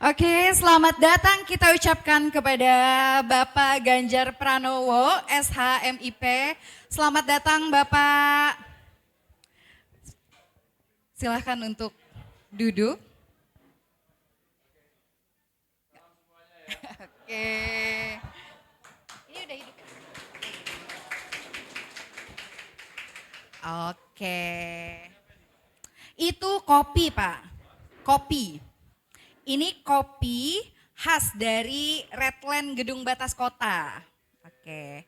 Oke, selamat datang kita ucapkan kepada Bapak Ganjar Pranowo, SHMIP. Selamat datang Bapak. Silahkan untuk duduk. Oke. Ini udah hidup. Oke. Itu kopi, Pak. Kopi. Ini kopi khas dari Redland Gedung Batas Kota. Oke.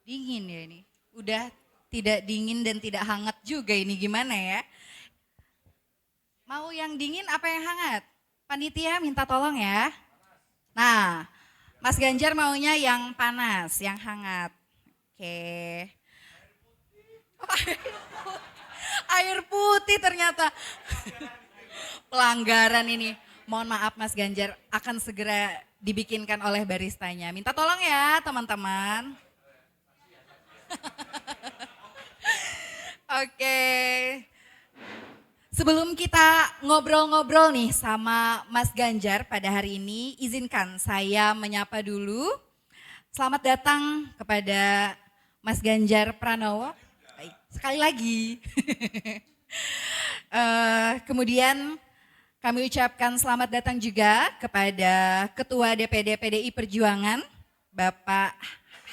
Dingin ya ini. Udah tidak dingin dan tidak hangat juga ini, gimana ya? Mau yang dingin apa yang hangat? Panitia minta tolong ya. Nah, Mas Ganjar maunya yang panas, yang hangat. Oke. Oh, air putih ternyata. Pelanggaran ini. Mohon maaf Mas Ganjar, akan segera dibikinkan oleh baristanya. Minta tolong ya teman-teman. Oke. Sebelum kita ngobrol-ngobrol nih sama Mas Ganjar pada hari ini, izinkan saya menyapa dulu. Selamat datang kepada Mas Ganjar Pranowo. Sekali lagi. Kemudian kami ucapkan selamat datang juga kepada Ketua DPD PDI Perjuangan, Bapak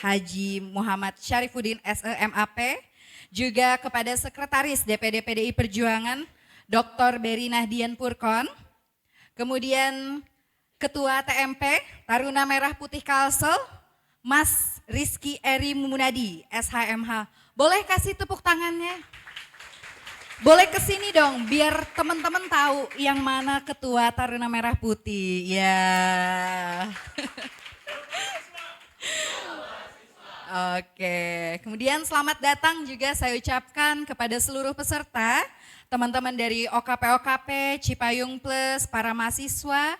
Haji Muhammad Syarifuddin SEMAP, juga kepada Sekretaris DPD PDI Perjuangan, Dr. Beri Nahdian Purkon, kemudian Ketua TMP Taruna Merah Putih Kalsel, Mas Rizky Eri Munadi, SHMH. Boleh kasih tepuk tangannya? Boleh kesini dong, biar teman-teman tahu yang mana Ketua Taruna Merah Putih. Ya. Oke, kemudian selamat datang juga saya ucapkan kepada seluruh peserta, teman-teman dari OKP-OKP, Cipayung Plus, para mahasiswa,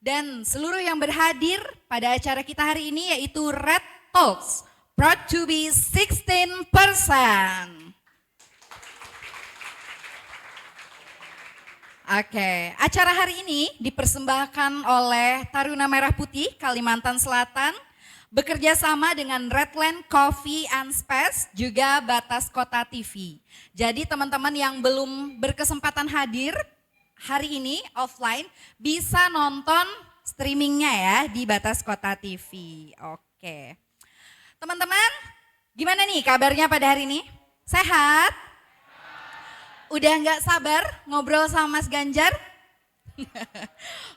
dan seluruh yang berhadir pada acara kita hari ini yaitu Red Talks, proud to be 16%. Oke, acara hari ini dipersembahkan oleh Taruna Merah Putih Kalimantan Selatan bekerja sama dengan Redland Coffee and Space juga Batas Kota TV. Jadi teman-teman yang belum berkesempatan hadir hari ini offline bisa nonton streamingnya ya di Batas Kota TV. Oke, teman-teman gimana nih kabarnya pada hari ini? Sehat? Udah nggak sabar ngobrol sama Mas Ganjar?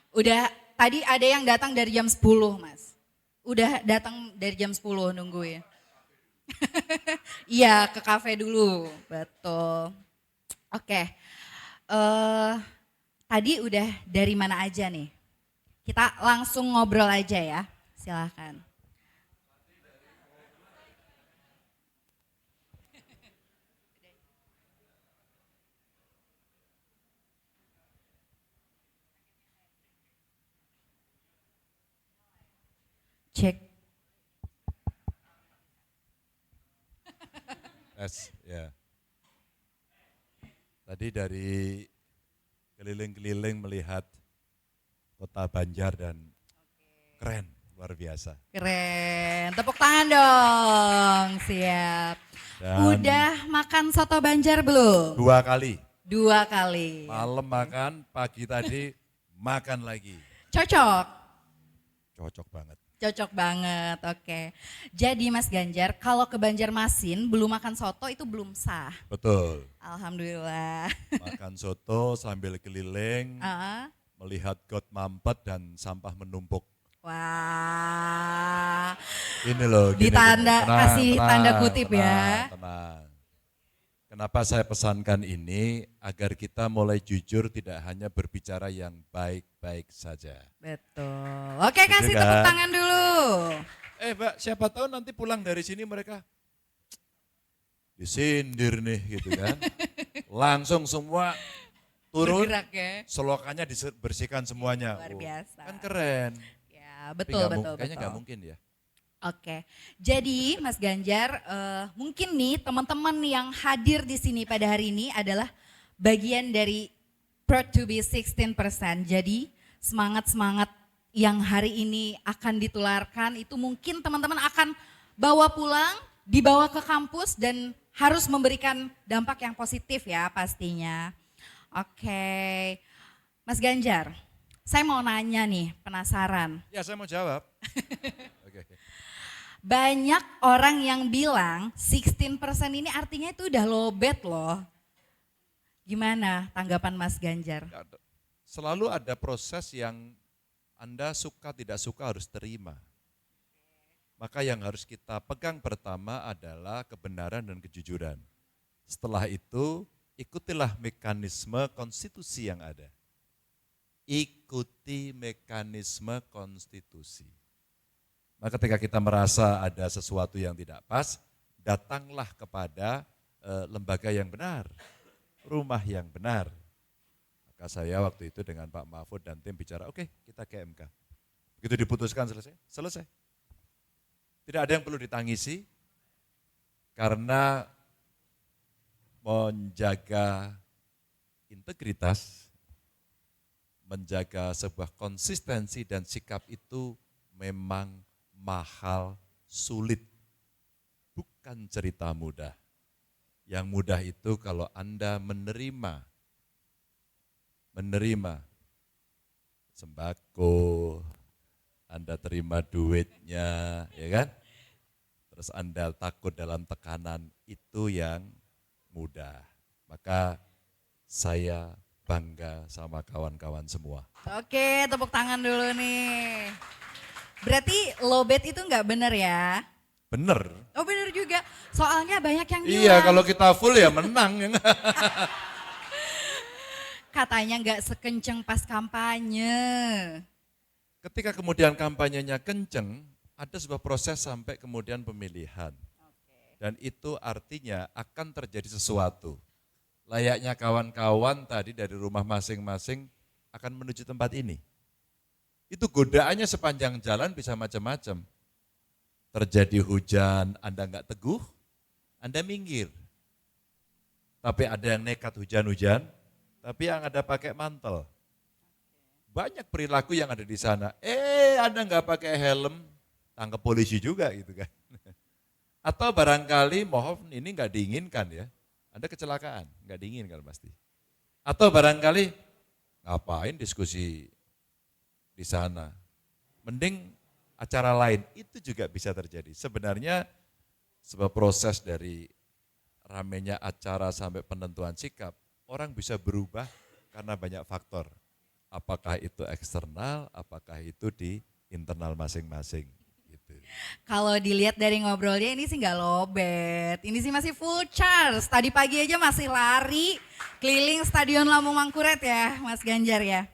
Udah, tadi ada yang datang dari jam 10 Mas. Udah datang dari jam 10 nunggu ya. Iya ke kafe dulu, betul. Oke, tadi udah dari mana aja nih? Kita langsung ngobrol aja ya, silahkan. Cek. Ya. Tadi dari keliling-keliling melihat kota Banjar dan keren, luar biasa. Keren, tepuk tangan dong, siap. Dan Udah makan soto Banjar belum? 2 kali, 2 kali. malam makan, pagi tadi makan lagi. Cocok? Cocok banget. Cocok banget, oke. Jadi Mas Ganjar, kalau ke Banjarmasin belum makan soto itu belum sah. Betul, Alhamdulillah. makan soto sambil keliling, Ah, melihat got mampet dan sampah menumpuk. wah, Ini loh, gini, ditanda, gini. kasih tanda kutip ya. Tenang. Kenapa saya pesankan ini? Agar kita mulai jujur, tidak hanya berbicara yang baik-baik saja. Betul. Oke, Gitu kasih kan? tepuk tangan dulu. Mbak, siapa tahu nanti pulang dari sini mereka disindir nih gitu kan. Langsung semua turun, Bergerak ya. selokannya dibersihkan semuanya. Luar Oh, biasa. kan keren. Ya, Tapi betul, betul, kayaknya betul. nggak mungkin ya. Oke, jadi Mas Ganjar, mungkin nih teman-teman yang hadir di sini pada hari ini adalah bagian dari proud to be 16%. Jadi semangat-semangat yang hari ini akan ditularkan itu mungkin teman-teman akan bawa pulang, dibawa ke kampus dan harus memberikan dampak yang positif ya pastinya. Oke, Mas Ganjar, saya mau nanya nih, penasaran. Ya saya mau jawab. Oke. Banyak orang yang bilang 16% ini artinya itu udah lowbat loh. Gimana tanggapan Mas Ganjar? Selalu ada proses yang Anda suka tidak suka harus terima. Maka yang harus kita pegang pertama adalah kebenaran dan kejujuran. Setelah itu, ikutilah mekanisme konstitusi yang ada. Ikuti mekanisme konstitusi. Maka ketika kita merasa ada sesuatu yang tidak pas, datanglah kepada lembaga yang benar, rumah yang benar. Maka saya waktu itu dengan Pak Mahfud dan tim bicara, oke, kita ke MK. Begitu diputuskan selesai. Tidak ada yang perlu ditangisi, karena menjaga integritas, menjaga sebuah konsistensi dan sikap itu memang mahal, sulit. Bukan cerita mudah. Yang mudah itu kalau Anda menerima sembako, Anda terima duitnya, ya kan? Terus Anda takut dalam tekanan, itu yang mudah. Maka saya bangga sama kawan-kawan semua. Oke, tepuk tangan dulu nih. Berarti lowbat itu nggak benar ya? Bener. Oh benar juga, soalnya banyak yang bilang. Iya, kalau kita full ya menang. Katanya nggak sekenceng pas kampanye. Ketika kemudian kampanyenya kenceng, ada sebuah proses sampai kemudian pemilihan. Dan itu artinya akan terjadi sesuatu. Layaknya kawan-kawan tadi dari rumah masing-masing akan menuju tempat ini. Itu godaannya sepanjang jalan bisa macam-macam. Terjadi hujan, Anda enggak teguh, Anda minggir. Tapi ada yang nekat hujan-hujan, tapi yang ada pakai mantel. Banyak perilaku yang ada di sana. Anda enggak pakai helm, tangkap polisi juga gitu kan. Atau barangkali mohon ini enggak diinginkan ya. Anda kecelakaan, enggak diinginkan pasti. Atau barangkali ngapain diskusi di sana. Mending acara lain, itu juga bisa terjadi. Sebenarnya sebuah proses dari ramenya acara sampai penentuan sikap, orang bisa berubah karena banyak faktor. Apakah itu eksternal, apakah itu di internal masing-masing. Gitu. Kalau dilihat dari ngobrolnya ini sih nggak lowbat, ini sih masih full charge. Tadi pagi aja masih lari keliling Stadion Lambung Mangkurat ya Mas Ganjar ya.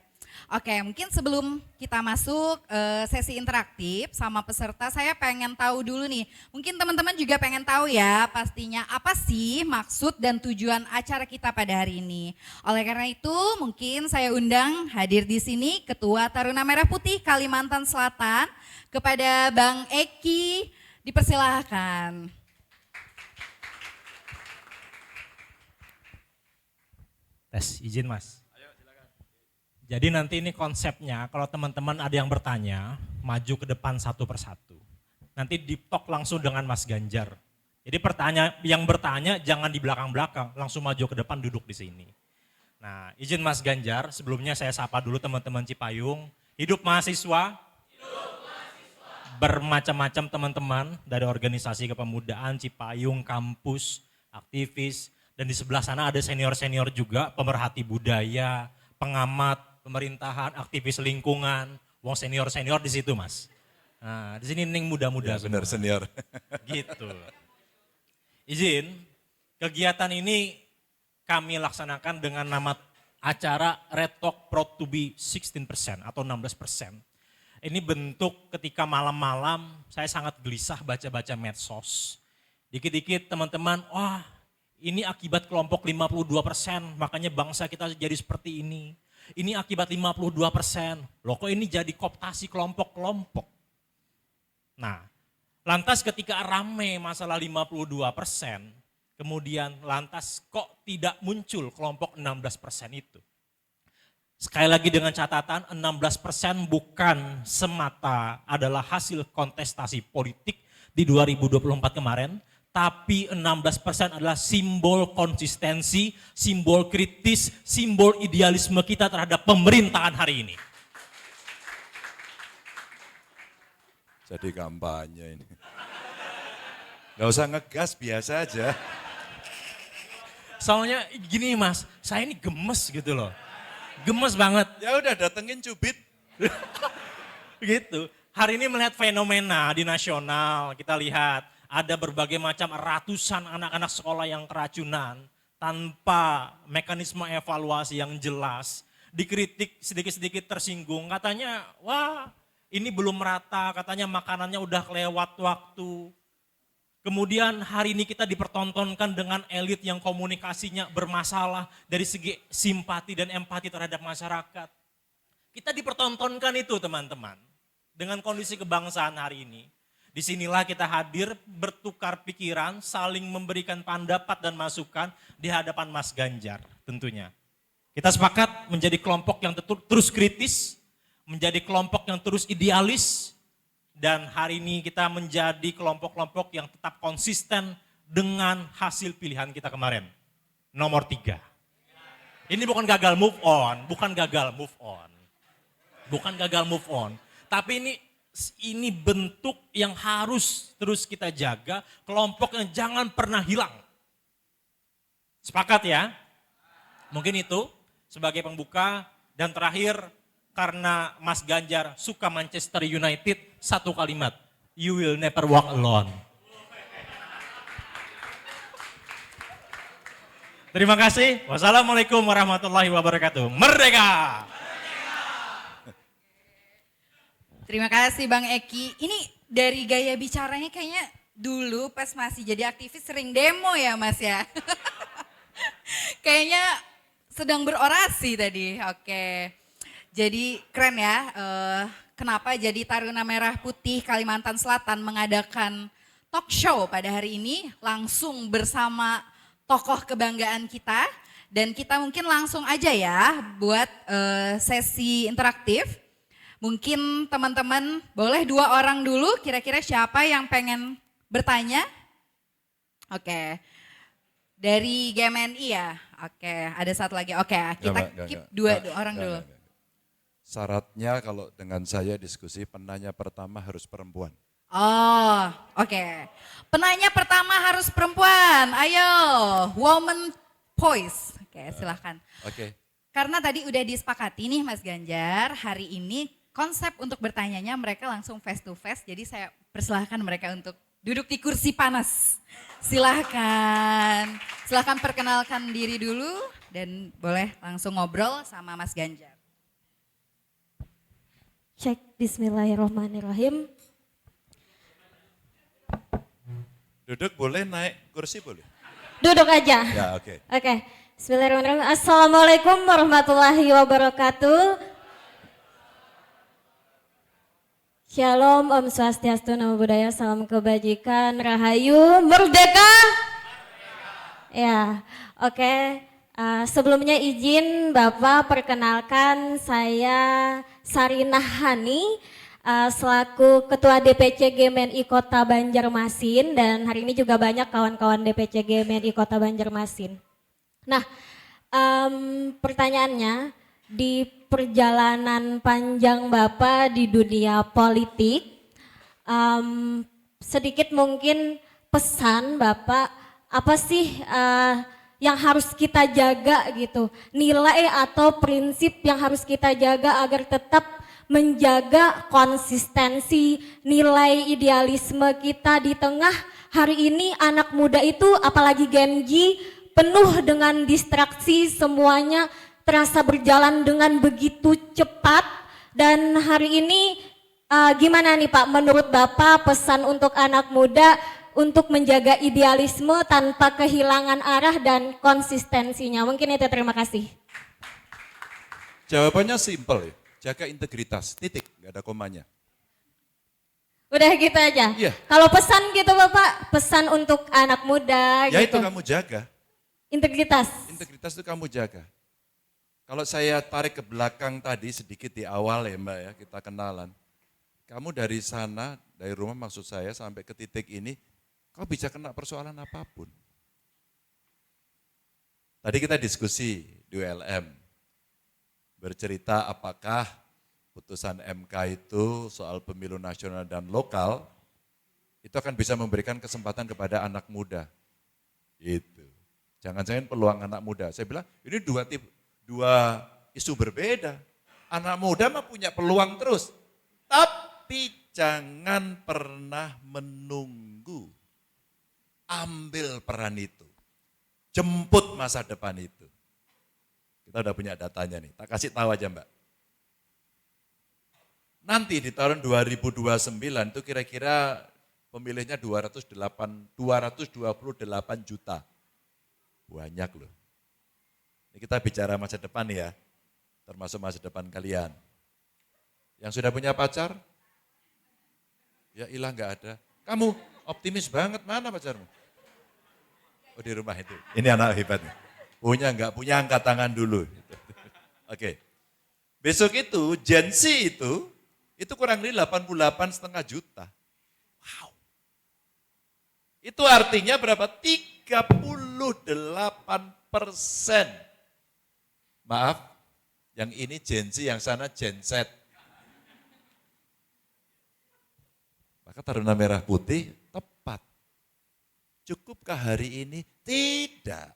Oke, mungkin sebelum kita masuk sesi interaktif sama peserta, saya pengen tahu dulu nih. Mungkin teman-teman juga pengen tahu ya pastinya apa sih maksud dan tujuan acara kita pada hari ini. Oleh karena itu mungkin saya undang hadir di sini Ketua Taruna Merah Putih Kalimantan Selatan kepada Bang Eki, dipersilahkan. Tes, izin Mas. Jadi nanti ini konsepnya, kalau teman-teman ada yang bertanya, maju ke depan satu persatu. Nanti di-talk langsung dengan Mas Ganjar. Jadi yang bertanya jangan di belakang-belakang, langsung maju ke depan duduk di sini. Nah, izin Mas Ganjar, sebelumnya saya sapa dulu teman-teman Cipayung. Hidup mahasiswa. Hidup mahasiswa. Bermacam-macam teman-teman dari organisasi kepemudaan, Cipayung, kampus, aktivis. Dan di sebelah sana ada senior-senior juga, pemerhati budaya, pengamat, pemerintahan, aktivis lingkungan, wong senior-senior di situ Mas. Nah, di sini ning muda-muda Ya, benar senior. Gitu. Izin, kegiatan ini kami laksanakan dengan nama acara Red Talk Proud to be 16% atau 16%. Ini bentuk ketika malam-malam saya sangat gelisah baca-baca medsos. Dikit-dikit teman-teman, wah ini akibat kelompok 52%, makanya bangsa kita jadi seperti ini. Ini akibat 52%, loh kok ini jadi kooptasi kelompok-kelompok. Nah, lantas ketika rame masalah 52%, kemudian lantas kok tidak muncul kelompok 16% itu. Sekali lagi dengan catatan 16% bukan semata adalah hasil kontestasi politik di 2024 kemarin, tapi 16% adalah simbol konsistensi, simbol kritis, simbol idealisme kita terhadap pemerintahan hari ini. Jadi kampanye ini. Gak usah ngegas, biasa aja. Soalnya gini Mas, saya ini gemes gitu loh. Gemes banget. Ya udah datengin cubit. Gitu. Hari ini melihat fenomena di nasional, kita lihat ada berbagai macam ratusan anak-anak sekolah yang keracunan tanpa mekanisme evaluasi yang jelas. Dikritik sedikit-sedikit tersinggung, katanya wah ini belum merata, katanya makanannya udah kelewat waktu. Kemudian hari ini kita dipertontonkan dengan elit yang komunikasinya bermasalah dari segi simpati dan empati terhadap masyarakat. Kita dipertontonkan itu teman-teman dengan kondisi kebangsaan hari ini. Disinilah kita hadir bertukar pikiran, saling memberikan pendapat dan masukan di hadapan Mas Ganjar tentunya. Kita sepakat menjadi kelompok yang terus kritis, menjadi kelompok yang terus idealis, dan hari ini kita menjadi kelompok-kelompok yang tetap konsisten dengan hasil pilihan kita kemarin. Nomor 3. Ini bukan gagal move on, bukan gagal move on. Bukan gagal move on, tapi ini bentuk yang harus terus kita jaga, kelompok yang jangan pernah hilang. Sepakat ya? Mungkin itu sebagai pembuka, dan terakhir karena Mas Ganjar suka Manchester United, satu kalimat, you will never walk alone. Terima kasih. Wassalamualaikum warahmatullahi wabarakatuh. Merdeka! Terima kasih Bang Eki. Ini dari gaya bicaranya kayaknya dulu pas masih jadi aktivis sering demo ya Mas ya. Kayaknya sedang berorasi tadi. Oke. Jadi keren ya. Kenapa jadi Taruna Merah Putih Kalimantan Selatan mengadakan talk show pada hari ini langsung bersama tokoh kebanggaan kita. Dan kita mungkin langsung aja ya buat sesi interaktif. Mungkin teman-teman boleh 2 orang dulu, kira-kira siapa yang pengen bertanya? Oke, dari GMNI ya? Oke, ada satu lagi. Oke, kita keep dua orang dulu. Syaratnya kalau dengan saya diskusi, penanya pertama harus perempuan. Oh, oke. Penanya pertama harus perempuan. Ayo, woman voice. Oke, silahkan. Oke. Karena tadi udah disepakati nih Mas Ganjar, hari ini konsep untuk bertanyanya mereka langsung face to face. Jadi saya persilahkan mereka untuk duduk di kursi panas. Silahkan. Silahkan perkenalkan diri dulu dan boleh langsung ngobrol sama Mas Ganjar. Cek, bismillahirrahmanirrahim. Duduk boleh, naik kursi boleh? Duduk aja. Ya oke. Oke, bismillahirrahmanirrahim. Assalamualaikum warahmatullahi wabarakatuh. Shalom, Om Swastiastu, Namo Buddhaya, Salam Kebajikan, Rahayu, Merdeka. Ya, oke. Sebelumnya izin Bapak perkenalkan saya Sarinah Hani selaku Ketua DPC GMNI Kota Banjarmasin, dan hari ini juga banyak kawan-kawan DPC GMNI Kota Banjarmasin. Nah, pertanyaannya, di perjalanan panjang Bapak di dunia politik, sedikit mungkin pesan Bapak, apa sih yang harus kita jaga gitu, nilai atau prinsip yang harus kita jaga agar tetap menjaga konsistensi nilai idealisme kita di tengah hari ini anak muda itu, apalagi Gen Z, penuh dengan distraksi, semuanya terasa berjalan dengan begitu cepat. Dan hari ini gimana nih Pak, menurut Bapak pesan untuk anak muda untuk menjaga idealisme tanpa kehilangan arah dan konsistensinya? Mungkin itu, terima kasih. Jawabannya simpel ya, jaga integritas, titik, nggak ada komanya. Udah gitu aja? Iya. Kalau pesan gitu Bapak, pesan untuk anak muda Ya gitu. itu kamu jaga, Integritas. integritas itu kamu jaga. Kalau saya tarik ke belakang tadi sedikit di awal ya Mbak ya, kita kenalan. Kamu dari sana, dari rumah maksud saya sampai ke titik ini, kau bisa kena persoalan apapun. Tadi kita diskusi di ULM, bercerita apakah putusan MK itu soal pemilu nasional dan lokal, itu akan bisa memberikan kesempatan kepada anak muda. Itu. Jangan-jangan peluang anak muda. Saya bilang ini dua isu berbeda. Anak muda mah punya peluang terus. Tapi jangan pernah menunggu. Ambil peran itu. Jemput masa depan itu. Kita udah punya datanya nih. Tak kasih tahu aja Mbak. Nanti di tahun 2029 itu kira-kira pemilihnya 228 juta. Banyak loh. Ini kita bicara masa depan ya, termasuk masa depan kalian. Yang sudah punya pacar? Ya ilah nggak ada. Kamu optimis banget, mana pacarmu? Oh di rumah itu. Ini anak hebatnya. Punya nggak punya angkat tangan dulu. Oke. Besok itu Gen Z itu kurang lebih 88,5 juta. Wow. Itu artinya berapa? 38%. Maaf, yang ini Gen Z, yang sana Gen Z. Maka Taruna Merah Putih tepat. Cukupkah hari ini? Tidak.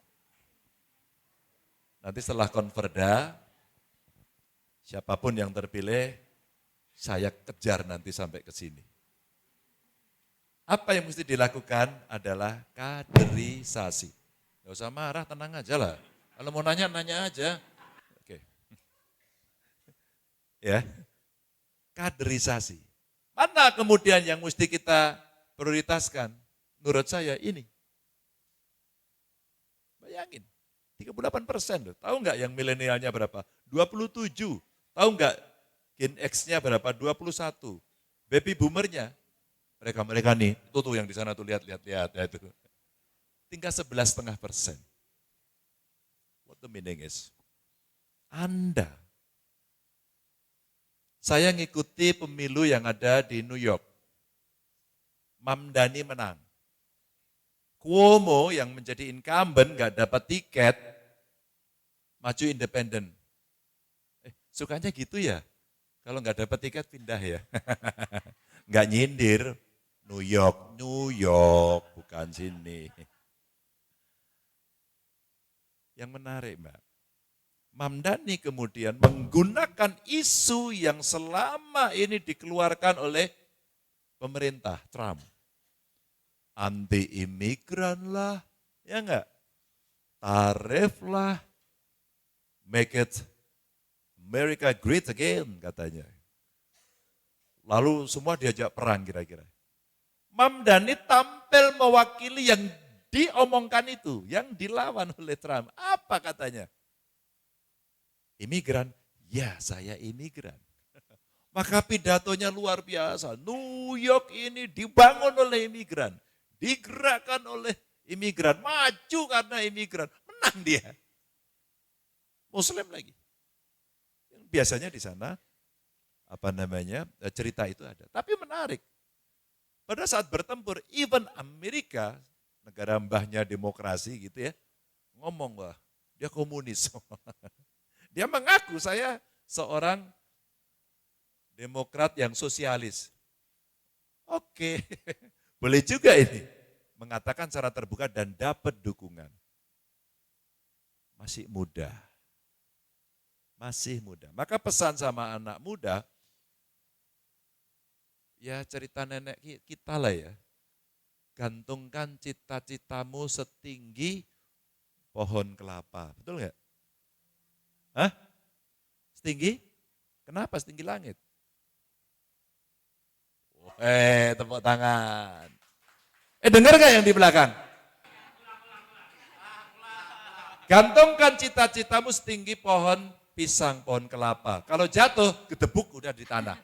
Nanti setelah konverda, siapapun yang terpilih, saya kejar nanti sampai ke sini. Apa yang mesti dilakukan adalah kaderisasi. Gak usah marah, tenang aja lah. Kalau mau nanya, nanya aja. Oke. Ya, kaderisasi. Mana kemudian yang mesti kita prioritaskan? Menurut saya ini. Bayangin, 38% loh. Tahu nggak yang milenialnya berapa? 27. Tahu nggak Gen X-nya berapa? 21. Baby boomernya, mereka nih, tuh yang di sana tuh lihat ya itu. Tinggal 11,5%. What the meaning is? Saya ngikuti pemilu yang ada di New York. Mamdani menang. Cuomo yang menjadi incumbent gak dapat tiket, maju independen. Sukanya gitu ya? Kalau nggak dapat tiket pindah ya. Nggak nyindir. New York, bukan sini. Yang menarik Mbak, Mamdani kemudian menggunakan isu yang selama ini dikeluarkan oleh pemerintah Trump. Anti imigran lah, ya enggak? Tarif lah, make it America great again katanya. Lalu semua diajak perang kira-kira. Mamdani tampil mewakili yang diomongkan itu, yang dilawan oleh Trump. Apa katanya? Imigran, ya saya imigran. Maka pidatonya luar biasa. New York ini dibangun oleh imigran. Digerakkan oleh imigran. Maju karena imigran. Menang dia. Muslim lagi. Biasanya di sana, cerita itu ada. Tapi menarik. Pada saat bertempur, even Amerika, negara mbahnya demokrasi gitu ya, ngomong wah dia komunis. Dia mengaku saya seorang demokrat yang sosialis. Oke, boleh juga ini. Mengatakan secara terbuka dan dapat dukungan. Masih muda. Masih muda. Maka pesan sama anak muda, ya cerita nenek kita lah ya. Gantungkan cita-citamu setinggi pohon kelapa. Betul nggak? Hah? Setinggi? Kenapa setinggi langit? Tepuk tangan. Dengar gak yang di belakang? Gantungkan cita-citamu setinggi pohon pisang, pohon kelapa. Kalau jatuh, gedebuk udah di tanah.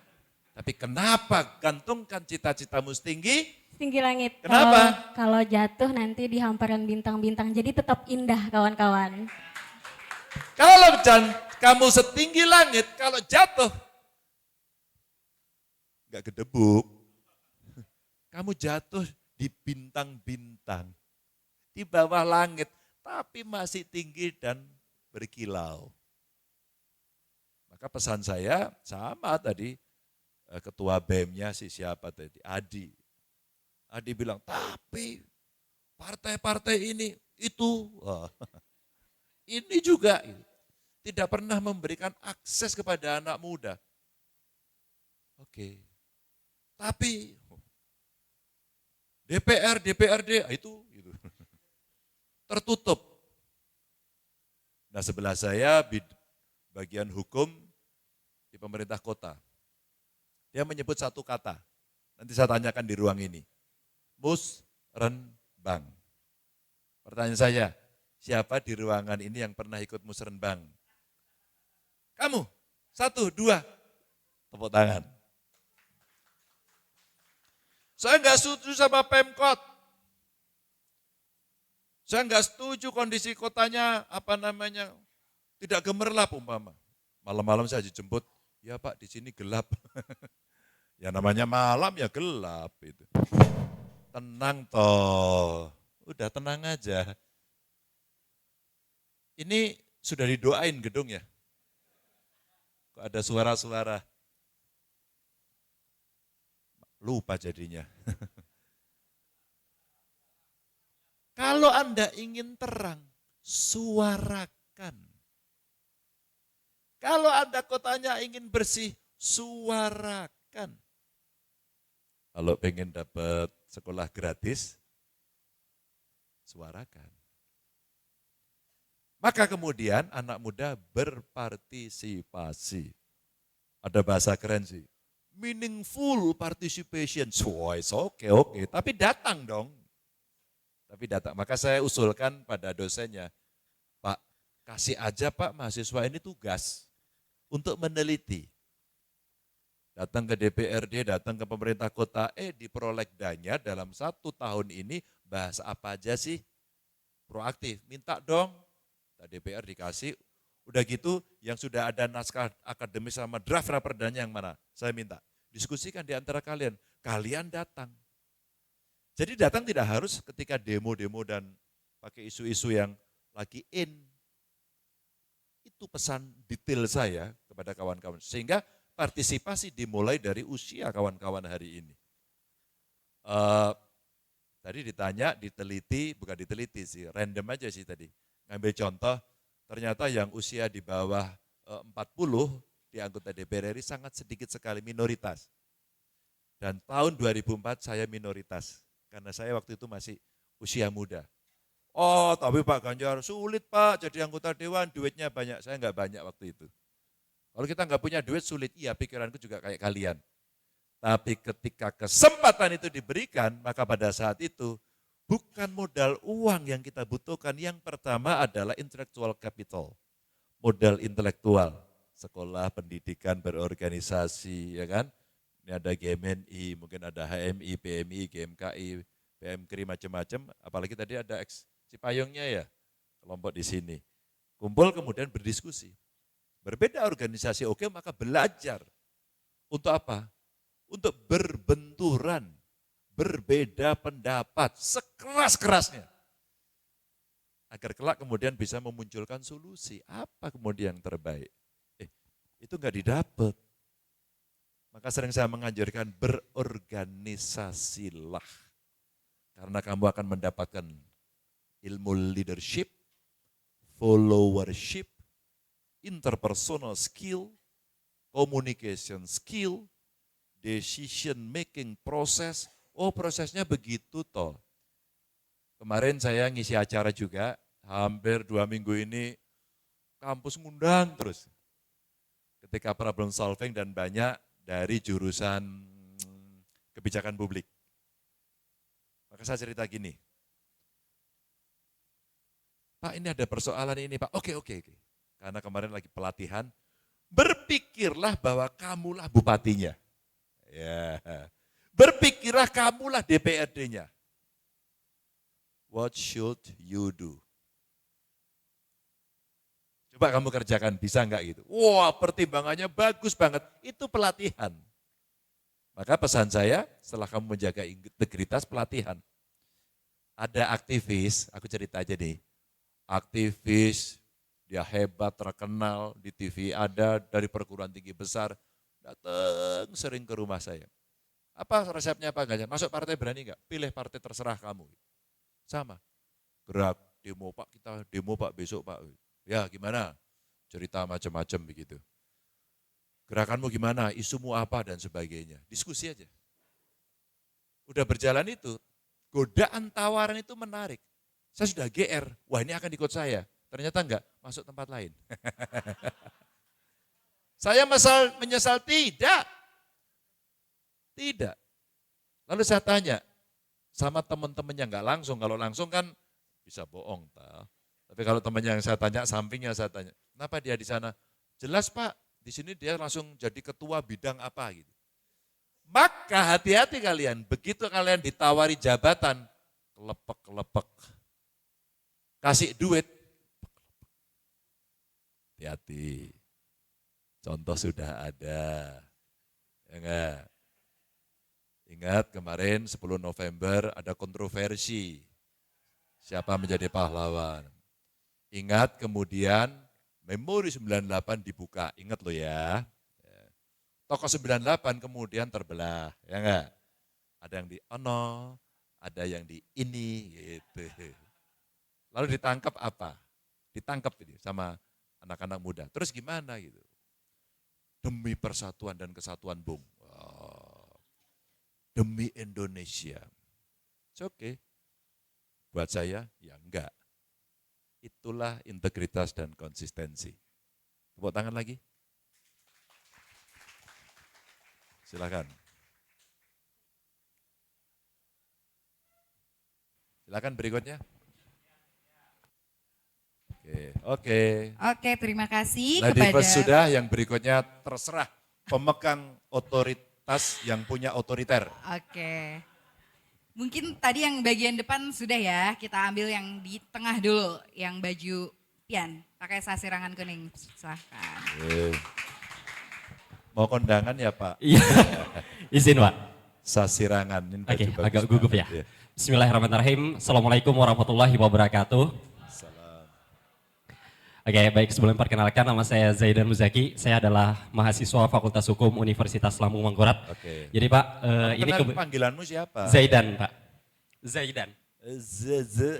Tapi kenapa gantungkan cita-citamu setinggi? Setinggi langit. Kenapa? Kalau jatuh nanti dihamparan bintang-bintang. Jadi tetap indah kawan-kawan. kamu setinggi langit, kalau jatuh, nggak gedebuk. Kamu jatuh di bintang-bintang, di bawah langit, tapi masih tinggi dan berkilau. Maka pesan saya sama tadi, ketua BEM-nya si siapa tadi, Adi. Adi bilang, tapi partai-partai ini, itu, ini juga tidak pernah memberikan akses kepada anak muda. Oke, tapi DPR, DPRD, itu tertutup. Nah sebelah saya bagian hukum di pemerintah kota. Dia menyebut satu kata, nanti saya tanyakan di ruang ini. Musrenbang. Pertanyaan saya, siapa di ruangan ini yang pernah ikut musrenbang? Kamu, 1, 2, tepuk tangan. Saya enggak setuju sama Pemkot. Saya enggak setuju kondisi kotanya tidak gemerlap umpama. Malam-malam saya dijemput, ya Pak di sini gelap. Ya namanya malam ya gelap itu. Tenang toh, udah tenang aja. Ini sudah didoain gedung ya? Kok ada suara-suara? Lupa jadinya. Kalau Anda ingin terang, suarakan. Kalau Anda kotanya ingin bersih, suarakan. Kalau pengen dapat sekolah gratis, suarakan. Maka kemudian anak muda berpartisipasi. Ada bahasa keren sih. Meaningful participation. Oke. Tapi datang dong. Maka saya usulkan pada dosennya, Pak, kasih aja Pak mahasiswa ini tugas untuk meneliti. Datang ke DPRD, datang ke pemerintah kota, di prolegdanya dalam 1 tahun ini bahas apa aja sih? Proaktif, minta dong. DPR dikasih, udah gitu yang sudah ada naskah akademis sama draft raperdanya yang mana? Saya minta, diskusikan di antara kalian. Kalian datang. Jadi datang tidak harus ketika demo-demo dan pakai isu-isu yang lagi in. Itu pesan detail saya kepada kawan-kawan. Sehingga partisipasi dimulai dari usia kawan-kawan hari ini. Tadi ditanya, diteliti, bukan diteliti sih, random aja sih tadi. Ngambil contoh, ternyata yang usia di bawah 40 di anggota DPR RI sangat sedikit sekali, minoritas. Dan tahun 2004 saya minoritas, karena saya waktu itu masih usia muda. Oh tapi Pak Ganjar sulit Pak jadi anggota dewan, duitnya banyak. Saya enggak banyak waktu itu. Kalau kita enggak punya duit sulit, iya pikiranku juga kayak kalian. Tapi ketika kesempatan itu diberikan, maka pada saat itu bukan modal uang yang kita butuhkan. Yang pertama adalah intellectual capital, modal intelektual, sekolah, pendidikan, berorganisasi, ya kan? Ini ada GMNI, mungkin ada HMI, PMI, GMKI, PMKRI, macam-macam. Apalagi tadi ada Cipayungnya ya, kelompok di sini. Kumpul kemudian berdiskusi. Berbeda organisasi, oke, maka belajar. Untuk apa? Untuk berbenturan, berbeda pendapat, sekeras-kerasnya. Agar kelak kemudian bisa memunculkan solusi. Apa kemudian yang terbaik? Itu enggak didapat. Maka sering saya mengajarkan berorganisasilah. Karena kamu akan mendapatkan ilmu leadership, followership, interpersonal skill, communication skill, decision making proses. Oh prosesnya begitu toh. Kemarin saya ngisi acara juga, hampir 2 minggu ini kampus ngundang terus. Ketika problem solving dan banyak dari jurusan kebijakan publik. Maka saya cerita gini, Pak ini ada persoalan ini Pak, oke. Karena kemarin lagi pelatihan, berpikirlah bahwa kamulah bupatinya. Ya. Berpikirlah kamulah DPRD-nya. What should you do? Coba kamu kerjakan, bisa enggak gitu? Wah, pertimbangannya bagus banget. Itu pelatihan. Maka pesan saya, setelah kamu menjaga integritas, pelatihan. Ada aktivis, aku cerita aja nih. Aktivis, dia hebat, terkenal, di TV ada, dari perguruan tinggi besar, datang sering ke rumah saya. Apa resepnya Pak Ganjar? Masuk partai berani enggak? Pilih partai terserah kamu. Sama. Gerak, demo Pak, kita demo Pak besok Pak. Ya gimana? Cerita macam-macam begitu. Gerakanmu gimana? Isumu apa dan sebagainya. Diskusi aja. Udah berjalan itu, godaan tawaran itu menarik. Saya sudah GR, wah ini akan ikut saya. Ternyata enggak, masuk tempat lain. Saya menyesal? Tidak. Tidak. Lalu saya tanya sama teman-temannya, enggak langsung. Kalau langsung kan bisa bohong. Tapi kalau temannya yang saya tanya, sampingnya saya tanya, kenapa dia di sana? Jelas Pak, di sini dia langsung jadi ketua bidang apa gitu. Maka hati-hati kalian, begitu kalian ditawari jabatan, kelepek-kelepek. Kasih duit, hati-hati. Contoh sudah ada. Ya enggak? Ingat kemarin 10 November ada kontroversi. Siapa menjadi pahlawan? Ingat kemudian Memori 98 dibuka, ingat lo ya. Tokoh 98 kemudian terbelah, ya enggak? Ada yang di ono, ada yang di ini, gitu. Lalu ditangkap apa? Ditangkap ini sama anak-anak muda. Terus gimana gitu? Demi persatuan dan kesatuan Bung. Demi Indonesia. It's okay. Buat saya, ya enggak. Itulah integritas dan konsistensi. Tepuk tangan lagi. Silakan. Silakan berikutnya. Oke. Oke, terima kasih Lady kepada... First sudah, yang berikutnya terserah pemegang otoritas yang punya otoriter. Oke. Mungkin tadi yang bagian depan sudah ya, kita ambil yang di tengah dulu, yang baju pian, pakai sasirangan kuning, silahkan. Mau kondangan ya Pak? Iya, izin Pak. Sasirangan. Oke, agak gugup ya. Bismillahirrahmanirrahim. Assalamualaikum warahmatullahi wabarakatuh. Oke, baik, sebelum perkenalkan, nama saya Zaidan Muzaki. Saya adalah mahasiswa Fakultas Hukum Universitas Lambung Mangkurat. Oke. Jadi Pak, ini panggilanmu siapa? Zaidan Pak. Zaidan.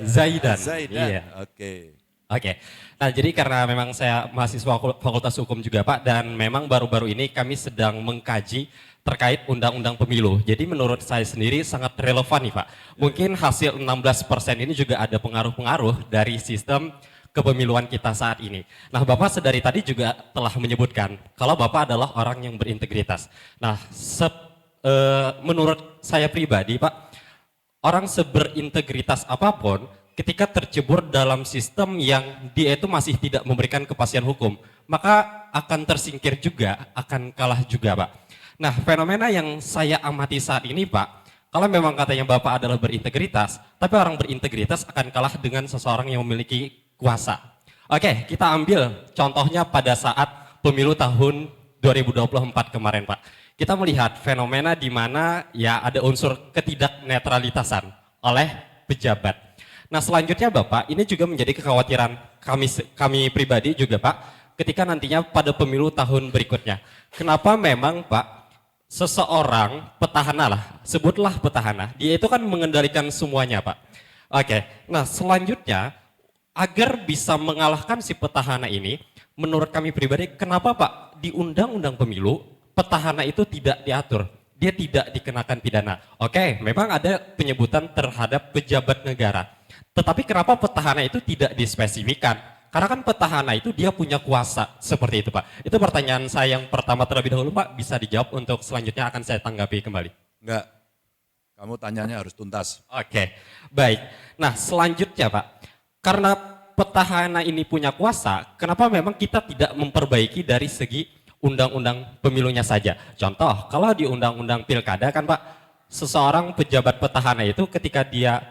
Zaidan. Zaidan. Iya. Oke. Oke, nah jadi karena memang saya mahasiswa Fakultas Hukum juga Pak, dan memang baru-baru ini kami sedang mengkaji terkait undang-undang pemilu. Jadi menurut saya sendiri sangat relevan nih Pak. Mungkin hasil 16% ini juga ada pengaruh-pengaruh dari sistem kepemiluan kita saat ini. Nah Bapak sedari tadi juga telah menyebutkan kalau Bapak adalah orang yang berintegritas. Nah menurut saya pribadi Pak, orang seberintegritas apapun ketika tercebur dalam sistem yang dia itu masih tidak memberikan kepastian hukum, maka akan tersingkir juga, akan kalah juga Pak. Nah fenomena yang saya amati saat ini Pak, kalau memang katanya Bapak adalah berintegritas, tapi orang berintegritas akan kalah dengan seseorang yang memiliki kuasa. Oke, kita ambil contohnya pada saat pemilu tahun 2024 kemarin Pak. Kita melihat fenomena di mana ya ada unsur ketidaknetralitasan oleh pejabat. Nah selanjutnya Bapak, ini juga menjadi kekhawatiran kami pribadi juga Pak, ketika nantinya pada pemilu tahun berikutnya. Kenapa memang Pak, seseorang petahana lah, sebutlah petahana, dia itu kan mengendalikan semuanya Pak. Oke, nah selanjutnya, agar bisa mengalahkan si petahana ini, menurut kami pribadi, kenapa Pak di Undang-Undang Pemilu petahana itu tidak diatur, dia tidak dikenakan pidana. Oke, memang ada penyebutan terhadap pejabat negara, tetapi kenapa petahana itu tidak dispesifikan? Karena kan petahana itu dia punya kuasa seperti itu Pak. Itu pertanyaan saya yang pertama terlebih dahulu Pak, bisa dijawab, untuk selanjutnya akan saya tanggapi kembali. Enggak, kamu tanyanya harus tuntas. Oke, baik. Nah selanjutnya Pak, karena petahana ini punya kuasa, kenapa memang kita tidak memperbaiki dari segi undang-undang pemilunya saja? Contoh, kalau di undang-undang pilkada kan Pak, seseorang pejabat petahana itu ketika dia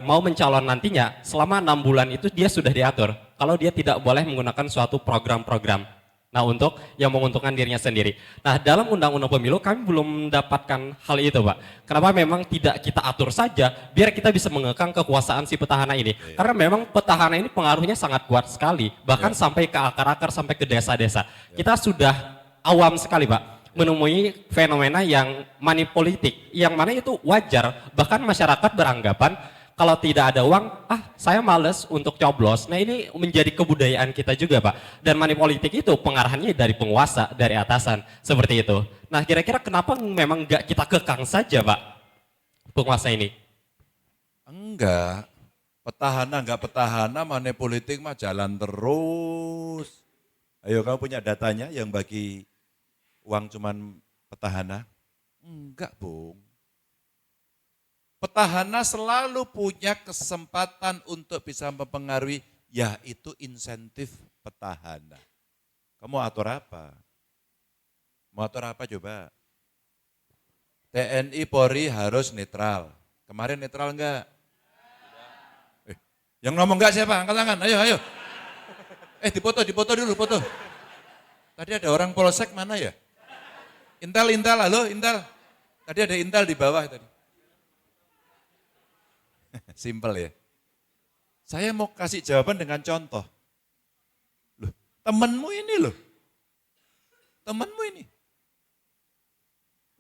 mau mencalon nantinya, selama 6 bulan itu dia sudah diatur. kalau dia tidak boleh menggunakan suatu program-program. Nah, untuk yang menguntungkan dirinya sendiri. Nah, dalam undang-undang pemilu kami belum mendapatkan hal itu, Pak. Kenapa memang tidak kita atur saja biar kita bisa mengekang kekuasaan si petahana ini. Karena memang petahana ini pengaruhnya sangat kuat sekali, bahkan sampai ke akar-akar, sampai ke desa-desa. Kita sudah awam sekali, Pak, menemui fenomena yang money politik, yang mana itu wajar, bahkan masyarakat beranggapan kalau tidak ada uang, saya males untuk coblos. Nah, ini menjadi kebudayaan kita juga, Pak. Dan money politik itu pengarahannya dari penguasa, dari atasan, seperti itu. Nah, kira-kira kenapa memang nggak kita kekang saja, Pak, penguasa ini? Enggak, enggak petahana, money politik mah jalan terus. Ayo kamu punya datanya yang bagi uang cuman petahana? Enggak, Bung. Petahana selalu punya kesempatan untuk bisa mempengaruhi, yaitu insentif petahana. Kamu atur apa? Mau atur apa coba? TNI Polri harus netral. Kemarin netral enggak? Yang ngomong enggak siapa? Angkat tangan, ayo. Dipoto dulu, foto. Tadi ada orang polsek mana ya? Intel, halo Intel. Tadi ada Intel di bawah tadi. Simpel ya. Saya mau kasih jawaban dengan contoh. Loh, temenmu ini.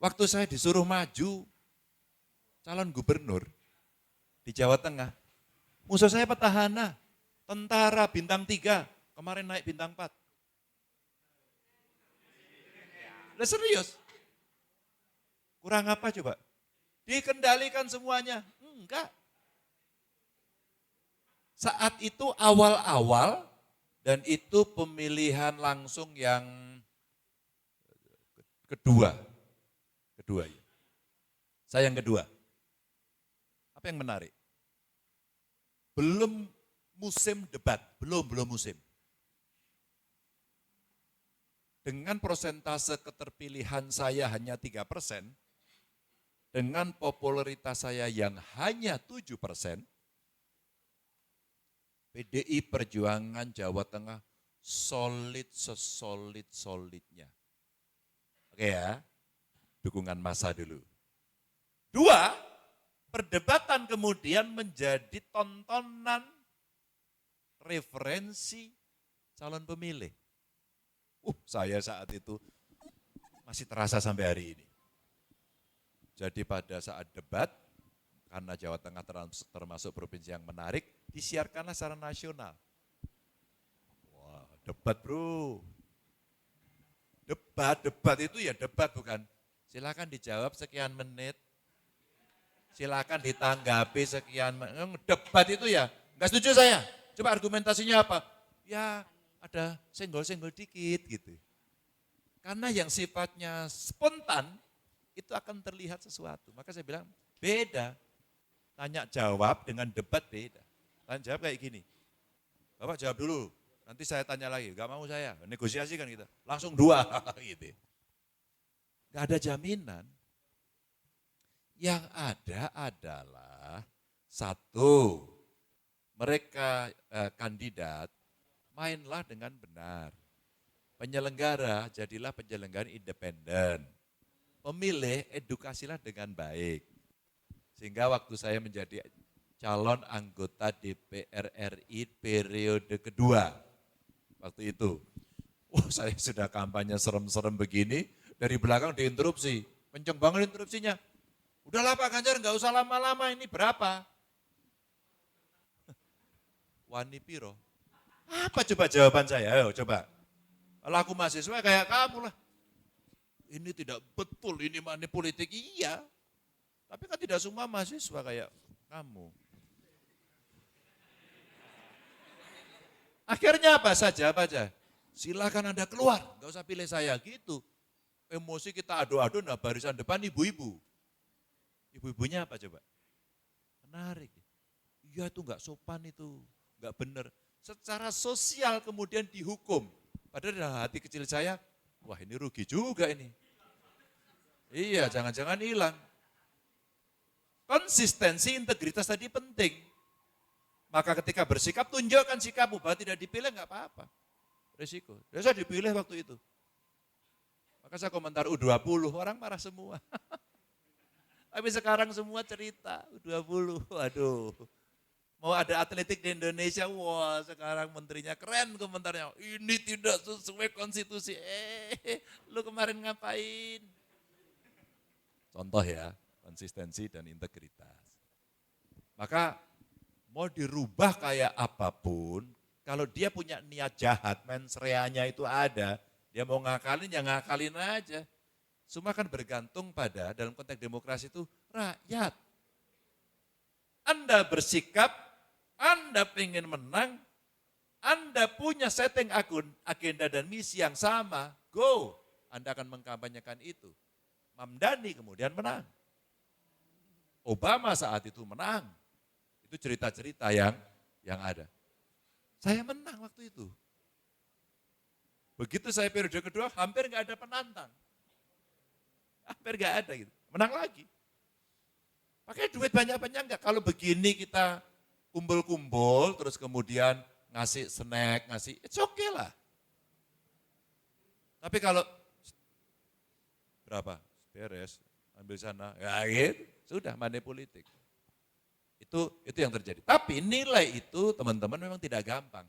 Waktu saya disuruh maju calon gubernur di Jawa Tengah, musuh saya petahana, tentara bintang 3, kemarin naik bintang 4. Udah serius. Kurang apa coba? Dikendalikan semuanya. Enggak. Saat itu awal-awal dan itu pemilihan langsung yang kedua ya. Saya yang kedua. Apa yang menarik? Belum musim debat, belum musim. Dengan persentase keterpilihan saya hanya 3%, dengan popularitas saya yang hanya 7%, PDI Perjuangan Jawa Tengah solid sesolid-solidnya. Oke ya, dukungan massa dulu. 2, perdebatan kemudian menjadi tontonan referensi calon pemilih. Saya saat itu masih terasa sampai hari ini. Jadi pada saat debat, karena Jawa Tengah termasuk provinsi yang menarik, disiarkanlah secara nasional. Wah, debat bro. Debat itu ya debat bukan. Silakan dijawab sekian menit. Silakan ditanggapi sekian menit. Debat itu ya, enggak setuju saya. Coba argumentasinya apa? Ya ada senggol-senggol dikit gitu. Karena yang sifatnya spontan, itu akan terlihat sesuatu. Maka saya bilang, beda. Tanya jawab dengan debat beda. Tanya jawab kayak gini. Bapak jawab dulu, nanti saya tanya lagi. Gak mau saya, negosiasi kan kita. Langsung 2 gitu. Gak ada jaminan. Yang ada adalah 1, mereka kandidat mainlah dengan benar. Penyelenggara jadilah penyelenggara independen. Pemilih edukasilah dengan baik. Sehingga waktu saya menjadi calon anggota DPR RI periode kedua, waktu itu, saya sudah kampanye serem-serem begini, dari belakang diinterupsi, kenceng banget interupsinya. Udahlah Pak Ganjar, nggak usah lama-lama, ini berapa? Wani piro? Apa coba jawaban saya? Ayo coba. Kalau aku mahasiswa kayak kamu lah. Ini tidak betul, ini money politik, iya. Tapi kan tidak semua mahasiswa kayak kamu. Akhirnya apa saja, silakan Anda keluar, nggak usah pilih saya gitu. Emosi kita adu-adu, nah barisan depan ibu-ibu. Ibu-ibunya apa coba? Menarik. Iya itu nggak sopan itu, nggak benar. Secara sosial kemudian dihukum. Padahal dalam hati kecil saya, wah ini rugi juga ini. Iya, jangan-jangan hilang. Konsistensi, integritas tadi penting. Maka ketika bersikap, tunjukkan sikapmu bahwa tidak dipilih nggak apa-apa. Risiko. Dan saya dipilih waktu itu. Maka saya komentar U20, orang marah semua. Tapi sekarang semua cerita U20, waduh. Mau ada atletik di Indonesia, wah sekarang menterinya keren komentarnya. Ini tidak sesuai konstitusi. Lu kemarin ngapain? Contoh ya, konsistensi dan integritas. Maka mau dirubah kayak apapun, kalau dia punya niat jahat, mensreanya itu ada, dia mau ngakalin ya ngakalin aja. Semua kan bergantung pada dalam konteks demokrasi itu rakyat. Anda bersikap, Anda ingin menang, Anda punya setting agenda dan misi yang sama, go. Anda akan mengkampanyekan itu. Mamdani kemudian menang. Obama saat itu menang. Itu cerita-cerita yang ada. Saya menang waktu itu. Begitu saya periode kedua, hampir nggak ada penantang. Hampir nggak ada gitu. Menang lagi. Pakai duit banyak-banyak enggak? Kalau begini kita kumpul-kumpul, terus kemudian ngasih snack, ngasih, it's okay lah. Tapi kalau berapa? Beres, ambil sana, ya gitu. Sudah money politik. Itu yang terjadi. Tapi nilai itu teman-teman memang tidak gampang.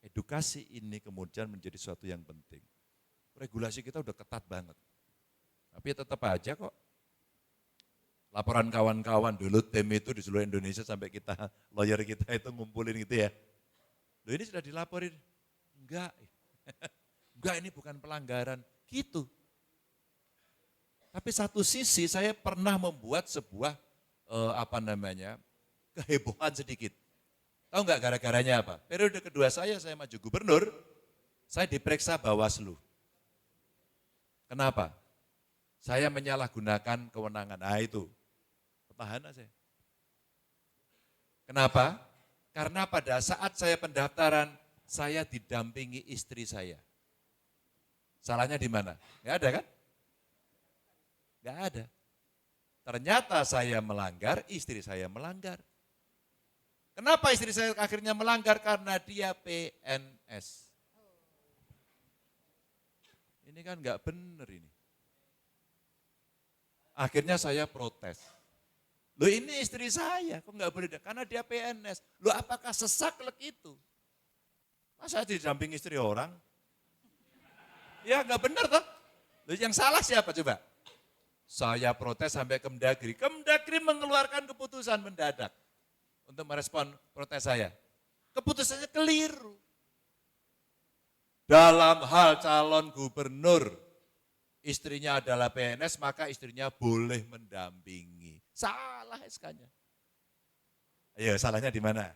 Edukasi ini kemudian menjadi suatu yang penting. Regulasi kita udah ketat banget. Tapi tetap aja kok. Laporan kawan-kawan dulu tim itu di seluruh Indonesia sampai kita, lawyer kita itu ngumpulin gitu ya. Loh ini sudah dilaporin. Enggak. Enggak ini bukan pelanggaran. Gitu. Tapi satu sisi saya pernah membuat sebuah kehebohan sedikit. Tahu nggak gara-garanya apa? Periode kedua saya maju gubernur, saya diperiksa Bawaslu. Kenapa? Saya menyalahgunakan kewenangan. Nah itu, petahana saya. Kenapa? Karena pada saat saya pendaftaran, saya didampingi istri saya. Salahnya di mana? Nggak ada kan? Nggak ada. Ternyata saya melanggar, istri saya melanggar. Kenapa istri saya akhirnya melanggar? Karena dia PNS. Ini kan nggak benar ini. Akhirnya saya protes. Loh ini istri saya, kok nggak boleh? Karena dia PNS. Loh apakah sesaklek itu? Masa didamping istri orang? Ya nggak benar toh. Loh yang salah siapa coba? Saya protes sampai ke Mendagri. Kemdagri mengeluarkan keputusan mendadak untuk merespon protes saya. Keputusannya keliru. Dalam hal calon gubernur, istrinya adalah PNS, maka istrinya boleh mendampingi. Salah SK-nya. Ayo salahnya di mana?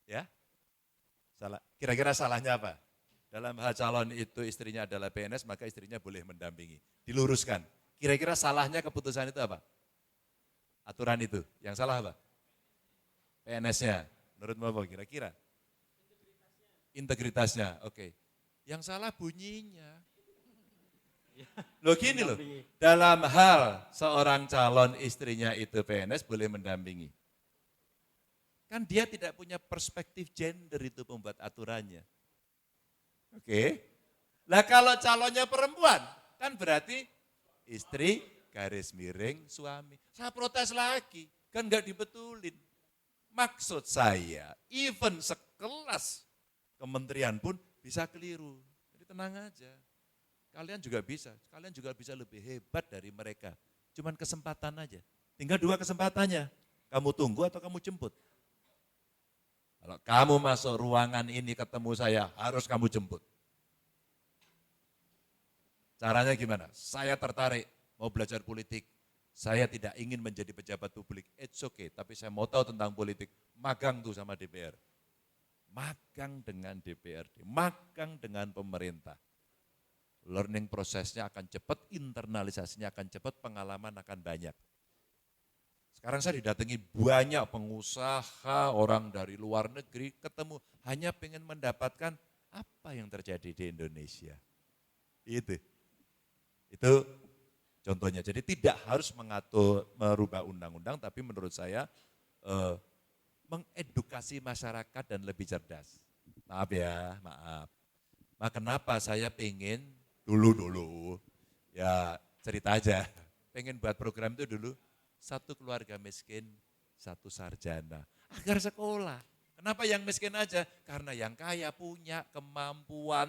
Ya? Salah. Kira-kira salahnya apa? Dalam hal calon itu istrinya adalah PNS, maka istrinya boleh mendampingi. Diluruskan. Kira-kira salahnya keputusan itu apa? Aturan itu. Yang salah apa? PNS-nya. Menurutmu apa kira-kira? Integritasnya. Oke. Yang salah bunyinya. Loh gini loh. Dalam hal seorang calon istrinya itu PNS boleh mendampingi. Kan dia tidak punya perspektif gender itu pembuat aturannya. Oke. Lah kalau calonnya perempuan, kan berarti istri garis miring suami. Saya protes lagi, kan enggak dibetulin. Maksud saya, even sekelas kementerian pun bisa keliru. Jadi tenang aja. Kalian juga bisa lebih hebat dari mereka. Cuman kesempatan aja. Tinggal 2 kesempatannya. Kamu tunggu atau kamu jemput. Kalau kamu masuk ruangan ini ketemu saya, harus kamu jemput. Caranya gimana? Saya tertarik, mau belajar politik. Saya tidak ingin menjadi pejabat publik. It's okay, tapi saya mau tahu tentang politik. Magang tuh sama DPR. Magang dengan DPRD, magang dengan pemerintah. Learning prosesnya akan cepat, internalisasinya akan cepat, pengalaman akan banyak. Sekarang saya didatangi banyak pengusaha, orang dari luar negeri, ketemu hanya pengen mendapatkan apa yang terjadi di Indonesia. Itu Contohnya, jadi tidak harus merubah undang-undang, tapi menurut saya mengedukasi masyarakat dan lebih cerdas. Maaf ya, maaf. Nah, kenapa saya pengen dulu, ya cerita aja, pengen buat program itu dulu, satu keluarga miskin, satu sarjana, agar sekolah. Kenapa yang miskin aja? Karena yang kaya punya kemampuan,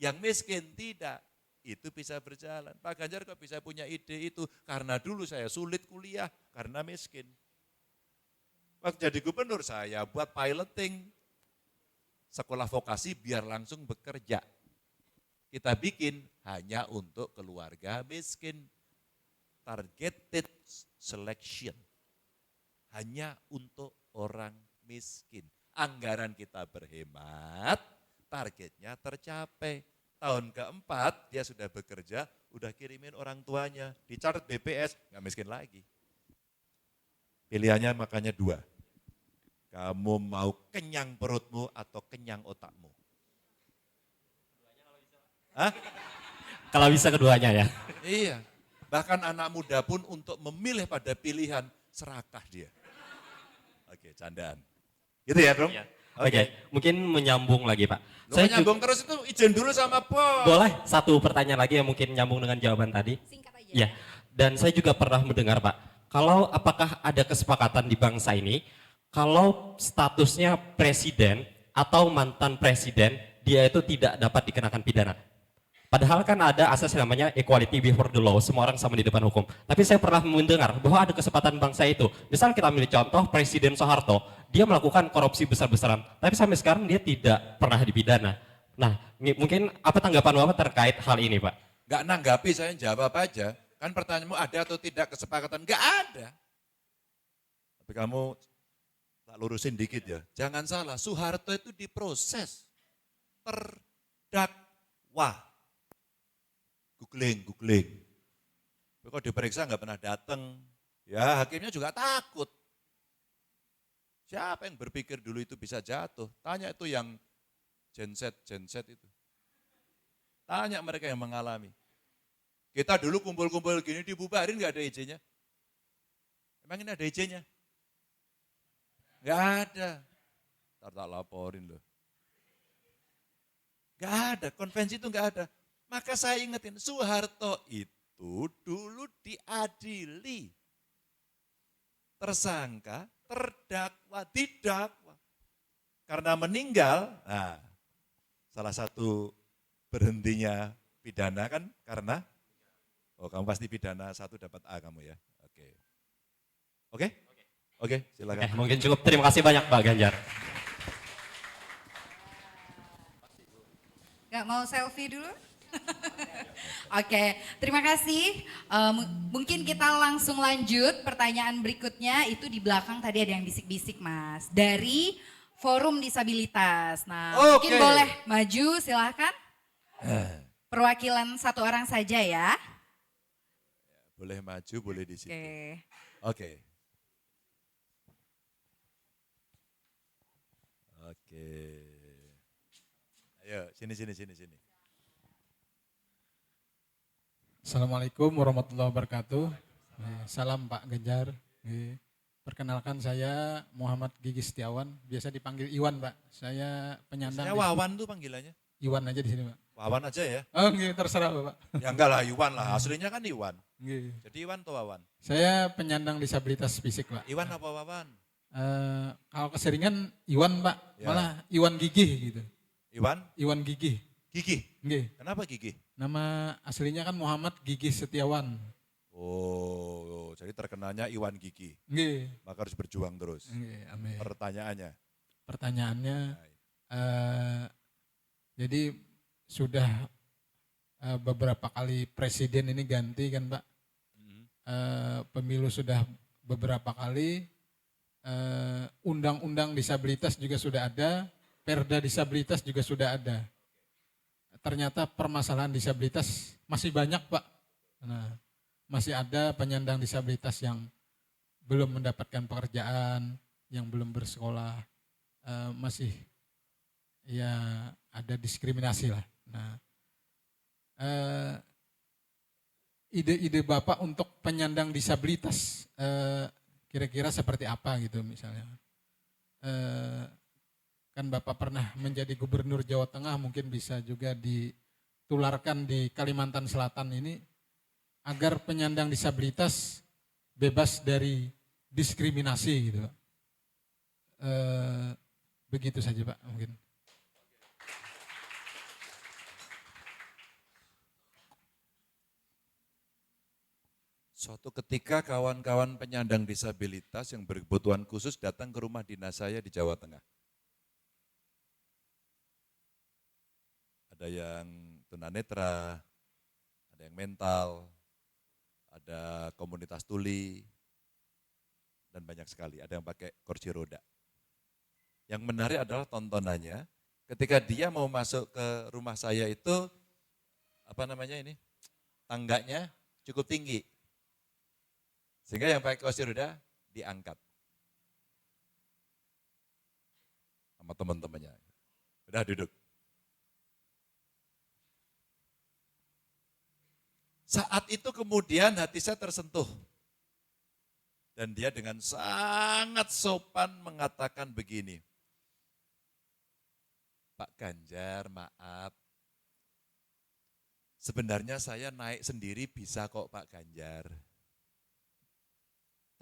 yang miskin tidak. Itu bisa berjalan. Pak Ganjar kok bisa punya ide itu? Karena dulu saya sulit kuliah, karena miskin. Waktu jadi gubernur saya buat piloting sekolah vokasi biar langsung bekerja. Kita bikin hanya untuk keluarga miskin. Targeted selection. Hanya untuk orang miskin. Anggaran kita berhemat, targetnya tercapai. Tahun keempat dia sudah bekerja, udah kirimin orang tuanya, dicatat BPS, nggak miskin lagi. Pilihannya makanya dua. Kamu mau kenyang perutmu atau kenyang otakmu? Hah? Kalau bisa keduanya ya. Iya, bahkan anak muda pun untuk memilih pada pilihan serakah dia. Oke, candaan. Gitu ya, Bro? Iya. Oke, mungkin menyambung lagi Pak. Lu nyambung terus itu izin dulu sama Bos. Boleh satu pertanyaan lagi yang mungkin nyambung dengan jawaban tadi. Singkat aja. Ya, dan saya juga pernah mendengar Pak, kalau apakah ada kesepakatan di bangsa ini, kalau statusnya presiden atau mantan presiden, dia itu tidak dapat dikenakan pidana. Padahal kan ada asas namanya equality before the law, semua orang sama di depan hukum. Tapi saya pernah mendengar bahwa ada kesempatan bangsa itu. Misal kita ambil contoh Presiden Soeharto, dia melakukan korupsi besar-besaran, tapi sampai sekarang dia tidak pernah dipidana. Nah, mungkin apa tanggapan Bapak terkait hal ini Pak? Enggak nanggapi, saya jawab aja. Kan pertanyaanmu ada atau tidak kesepakatan? Enggak ada. Tapi kamu tak lurusin dikit ya. Jangan salah, Soeharto itu diproses. Terdakwa. Googling. Kok diperiksa nggak pernah datang. Ya hakimnya juga takut. Siapa yang berpikir dulu itu bisa jatuh? Tanya itu yang Gen Z itu. Tanya mereka yang mengalami. Kita dulu kumpul-kumpul gini dibubarin nggak ada izinnya? Emang ini ada izinnya? Nggak ada. Ntar tak laporin loh. Nggak ada, konvensi itu nggak ada. Maka saya ingetin, Soeharto itu dulu diadili. Tersangka, terdakwa, didakwa. Karena meninggal, nah salah satu berhentinya pidana kan karena, oh kamu pasti pidana 1 dapat A kamu ya. Oke, silakan. Mungkin cukup, terima kasih banyak Pak Ganjar. Gak mau selfie dulu? Oke, terima kasih. Mungkin kita langsung lanjut pertanyaan berikutnya, itu di belakang tadi ada yang bisik-bisik Mas. Dari Forum Disabilitas. Nah, mungkin boleh maju silahkan. Perwakilan 1 orang saja ya. Boleh maju, boleh di situ. Oke. Ayo, sini. Assalamualaikum warahmatullahi wabarakatuh. Salam Pak Ganjar. Perkenalkan saya Muhammad Gigi Setiawan, biasa dipanggil Iwan Pak. Saya penyandang. Saya Wawan tuh panggilannya. Iwan aja di sini Pak. Wawan aja ya. Oh terserah Bapak. Ya enggak lah Iwan lah, aslinya kan Iwan. Nggih. Jadi Iwan atau Wawan? Saya penyandang disabilitas fisik Pak. Iwan apa Wawan? Kalau keseringan Iwan Pak, Ya. malah Iwan Gigi gitu. Iwan? Iwan Gigi. Gigi? Nggih. Kenapa Gigi? Nama aslinya kan Muhammad Gigi Setiawan. Oh, jadi terkenalnya Iwan Gigi. Nggih. Maka harus berjuang terus. Nggih, amin. Pertanyaannya? Jadi sudah beberapa kali presiden ini ganti kan Pak. Pemilu sudah beberapa kali, undang-undang disabilitas juga sudah ada, perda disabilitas juga sudah ada. Ternyata permasalahan disabilitas masih banyak Pak. Nah, masih ada penyandang disabilitas yang belum mendapatkan pekerjaan, yang belum bersekolah, masih ya ada diskriminasi lah. Nah, ide-ide Bapak untuk penyandang disabilitas kira-kira seperti apa gitu misalnya. Kan Bapak pernah menjadi gubernur Jawa Tengah, mungkin bisa juga ditularkan di Kalimantan Selatan ini agar penyandang disabilitas bebas dari diskriminasi gitu. Begitu saja Pak mungkin. Suatu ketika kawan-kawan penyandang disabilitas yang berkebutuhan khusus datang ke rumah dinas saya di Jawa Tengah. Ada yang tunanetra, ada yang mental, ada komunitas tuli, dan banyak sekali. Ada yang pakai kursi roda. Yang menarik adalah tontonannya, ketika dia mau masuk ke rumah saya itu, tangganya cukup tinggi. Sehingga yang pakai kursi roda diangkat sama teman-temannya. Udah duduk. Saat itu kemudian hati saya tersentuh. Dan dia dengan sangat sopan mengatakan begini. Pak Ganjar, maaf. Sebenarnya saya naik sendiri bisa kok Pak Ganjar.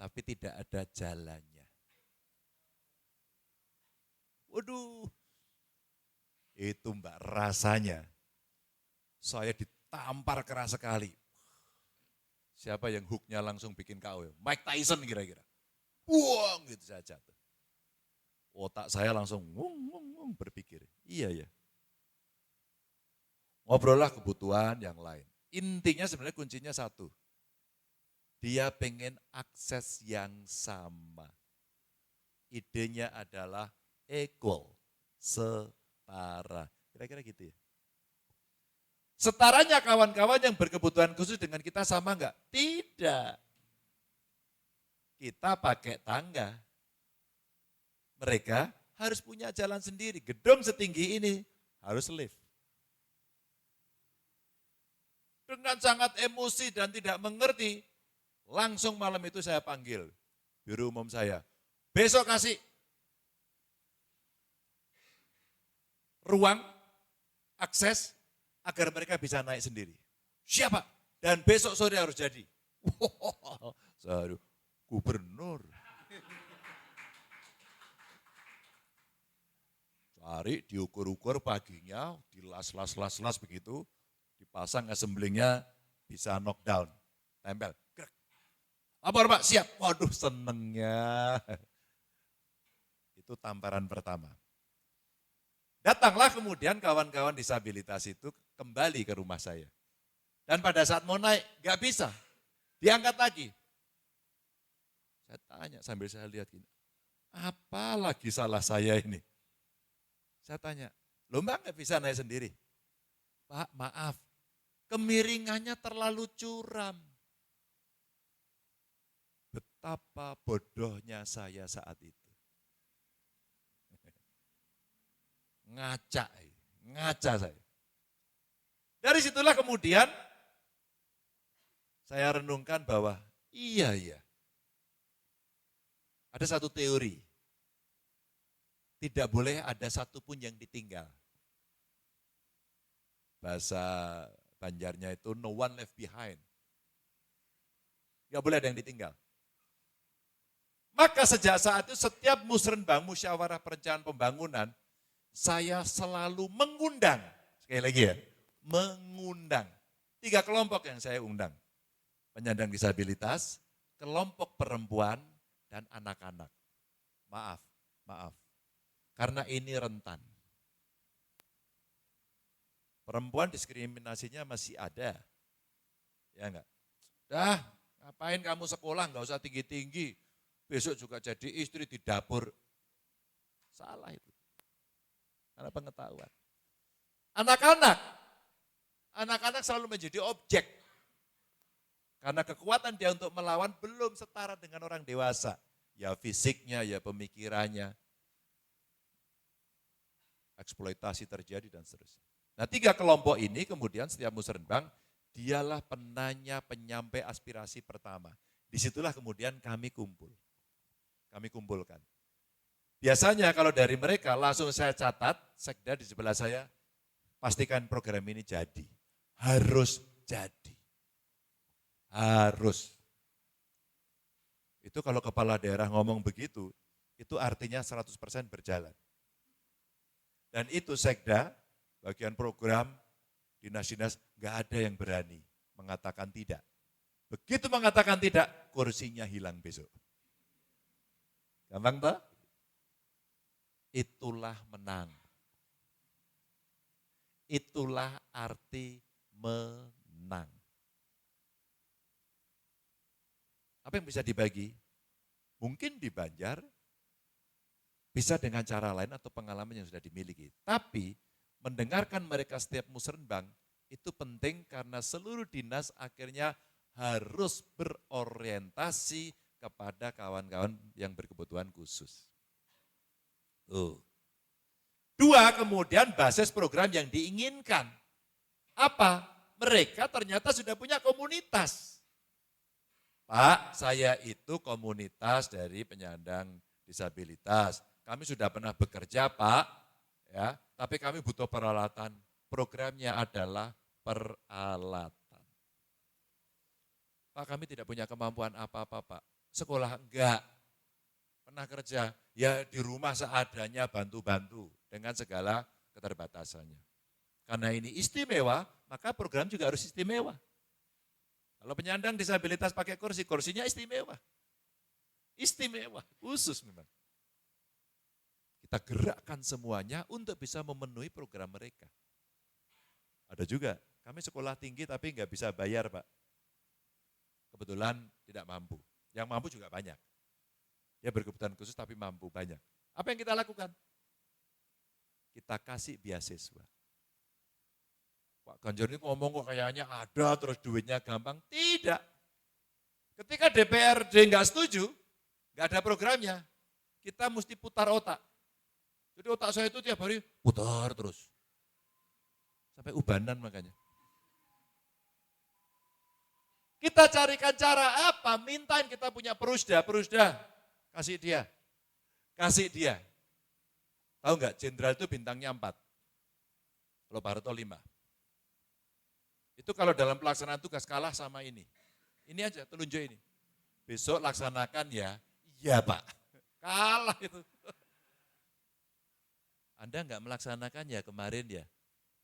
Tapi tidak ada jalannya. Waduh, itu Mbak rasanya. Saya ditampar keras sekali. Siapa yang hooknya langsung bikin KO? Mike Tyson kira-kira. Wah, gitu saja. Otak saya langsung berpikir, iya ya. Ngobrollah kebutuhan yang lain. Intinya sebenarnya kuncinya satu. Dia pengen akses yang sama. Idenya adalah equal, setara. Kira-kira gitu ya. Setaranya kawan-kawan yang berkebutuhan khusus dengan kita sama enggak? Tidak. Kita pakai tangga. Mereka harus punya jalan sendiri. Gedung setinggi ini harus lift. Dengan sangat emosi dan tidak mengerti, langsung malam itu saya panggil biro umum saya. Besok kasih ruang, akses, agar mereka bisa naik sendiri. Siapa? Dan besok sore harus jadi. Saya gubernur. Cari, diukur-ukur paginya, dilas-las begitu, dipasang assemblingnya, bisa knockdown, tempel. Lapor Pak, siap. Waduh senengnya. Itu tamparan pertama. Datanglah kemudian kawan-kawan disabilitas itu kembali ke rumah saya. Dan pada saat mau naik, gak bisa. Diangkat lagi. Saya tanya sambil saya lihat gini, apa lagi salah saya ini? Saya tanya, lo Mbak gak bisa naik sendiri? Pak maaf, kemiringannya terlalu curam. Betapa bodohnya saya saat itu. Ngaca saya. Dari situlah kemudian saya renungkan bahwa iya. Ada satu teori. Tidak boleh ada satupun yang ditinggal. Bahasa Banjarnya itu no one left behind. Gak boleh ada yang ditinggal. Maka sejak saat itu setiap musrenbang musyawarah perencanaan pembangunan, saya selalu mengundang, sekali lagi ya, mengundang. 3 kelompok yang saya undang. Penyandang disabilitas, kelompok perempuan, dan anak-anak. Maaf. Karena ini rentan. Perempuan diskriminasinya masih ada. Ya enggak? Ngapain kamu sekolah, enggak usah tinggi-tinggi. Besok juga jadi istri di dapur. Salah itu. Karena pengetahuan. Anak-anak selalu menjadi objek. Karena kekuatan dia untuk melawan belum setara dengan orang dewasa. Ya fisiknya, ya pemikirannya. Eksploitasi terjadi dan seterusnya. Nah 3 kelompok ini kemudian setiap musrenbang Dialah penanya, penyampai aspirasi pertama. Disitulah kemudian kami kumpulkan. Biasanya kalau dari mereka langsung saya catat, sekda di sebelah saya, pastikan program ini jadi. Harus jadi. Harus. Itu kalau kepala daerah ngomong begitu, itu artinya 100% berjalan. Dan itu sekda, bagian program, dinas-dinas, nggak ada yang berani mengatakan tidak. Begitu mengatakan tidak, kursinya hilang besok. Gampang toh? Itulah menang. Itulah arti menang. Apa yang bisa dibagi? Mungkin di Banjar, bisa dengan cara lain atau pengalaman yang sudah dimiliki. Tapi mendengarkan mereka setiap musrenbang itu penting karena seluruh dinas akhirnya harus berorientasi kepada kawan-kawan yang berkebutuhan khusus. Dua, kemudian basis program yang diinginkan. Apa? Mereka ternyata sudah punya komunitas. Pak, saya itu komunitas dari penyandang disabilitas. Kami sudah pernah bekerja, Pak, ya, tapi kami butuh peralatan. Programnya adalah peralatan. Pak, kami tidak punya kemampuan apa-apa, Pak. Sekolah enggak. Pernah kerja, ya di rumah seadanya bantu-bantu dengan segala keterbatasannya. Karena ini istimewa, maka program juga harus istimewa. Kalau penyandang disabilitas pakai kursi, kursinya istimewa. Istimewa, khusus memang. Kita gerakkan semuanya untuk bisa memenuhi program mereka. Ada juga, kami sekolah tinggi tapi nggak bisa bayar, Pak. Kebetulan tidak mampu. Yang mampu juga banyak. Ya berkebutuhan khusus tapi mampu banyak. Apa yang kita lakukan? Kita kasih beasiswa. Pak Ganjar ini ngomong kok kayaknya ada terus duitnya gampang. Tidak. Ketika DPRD nggak setuju, nggak ada programnya, kita mesti putar otak. Jadi otak saya itu tiap hari putar terus. Sampai ubanan makanya. Kita carikan cara apa? Mintain kita punya perusda. Kasih dia. Tahu nggak, jenderal itu bintangnya 4. Kalau Pak Harto 5. Itu kalau dalam pelaksanaan tugas kalah sama ini. Ini aja, telunjuk ini. Besok laksanakan ya, iya Pak. Kalah itu. Anda nggak melaksanakan ya kemarin ya,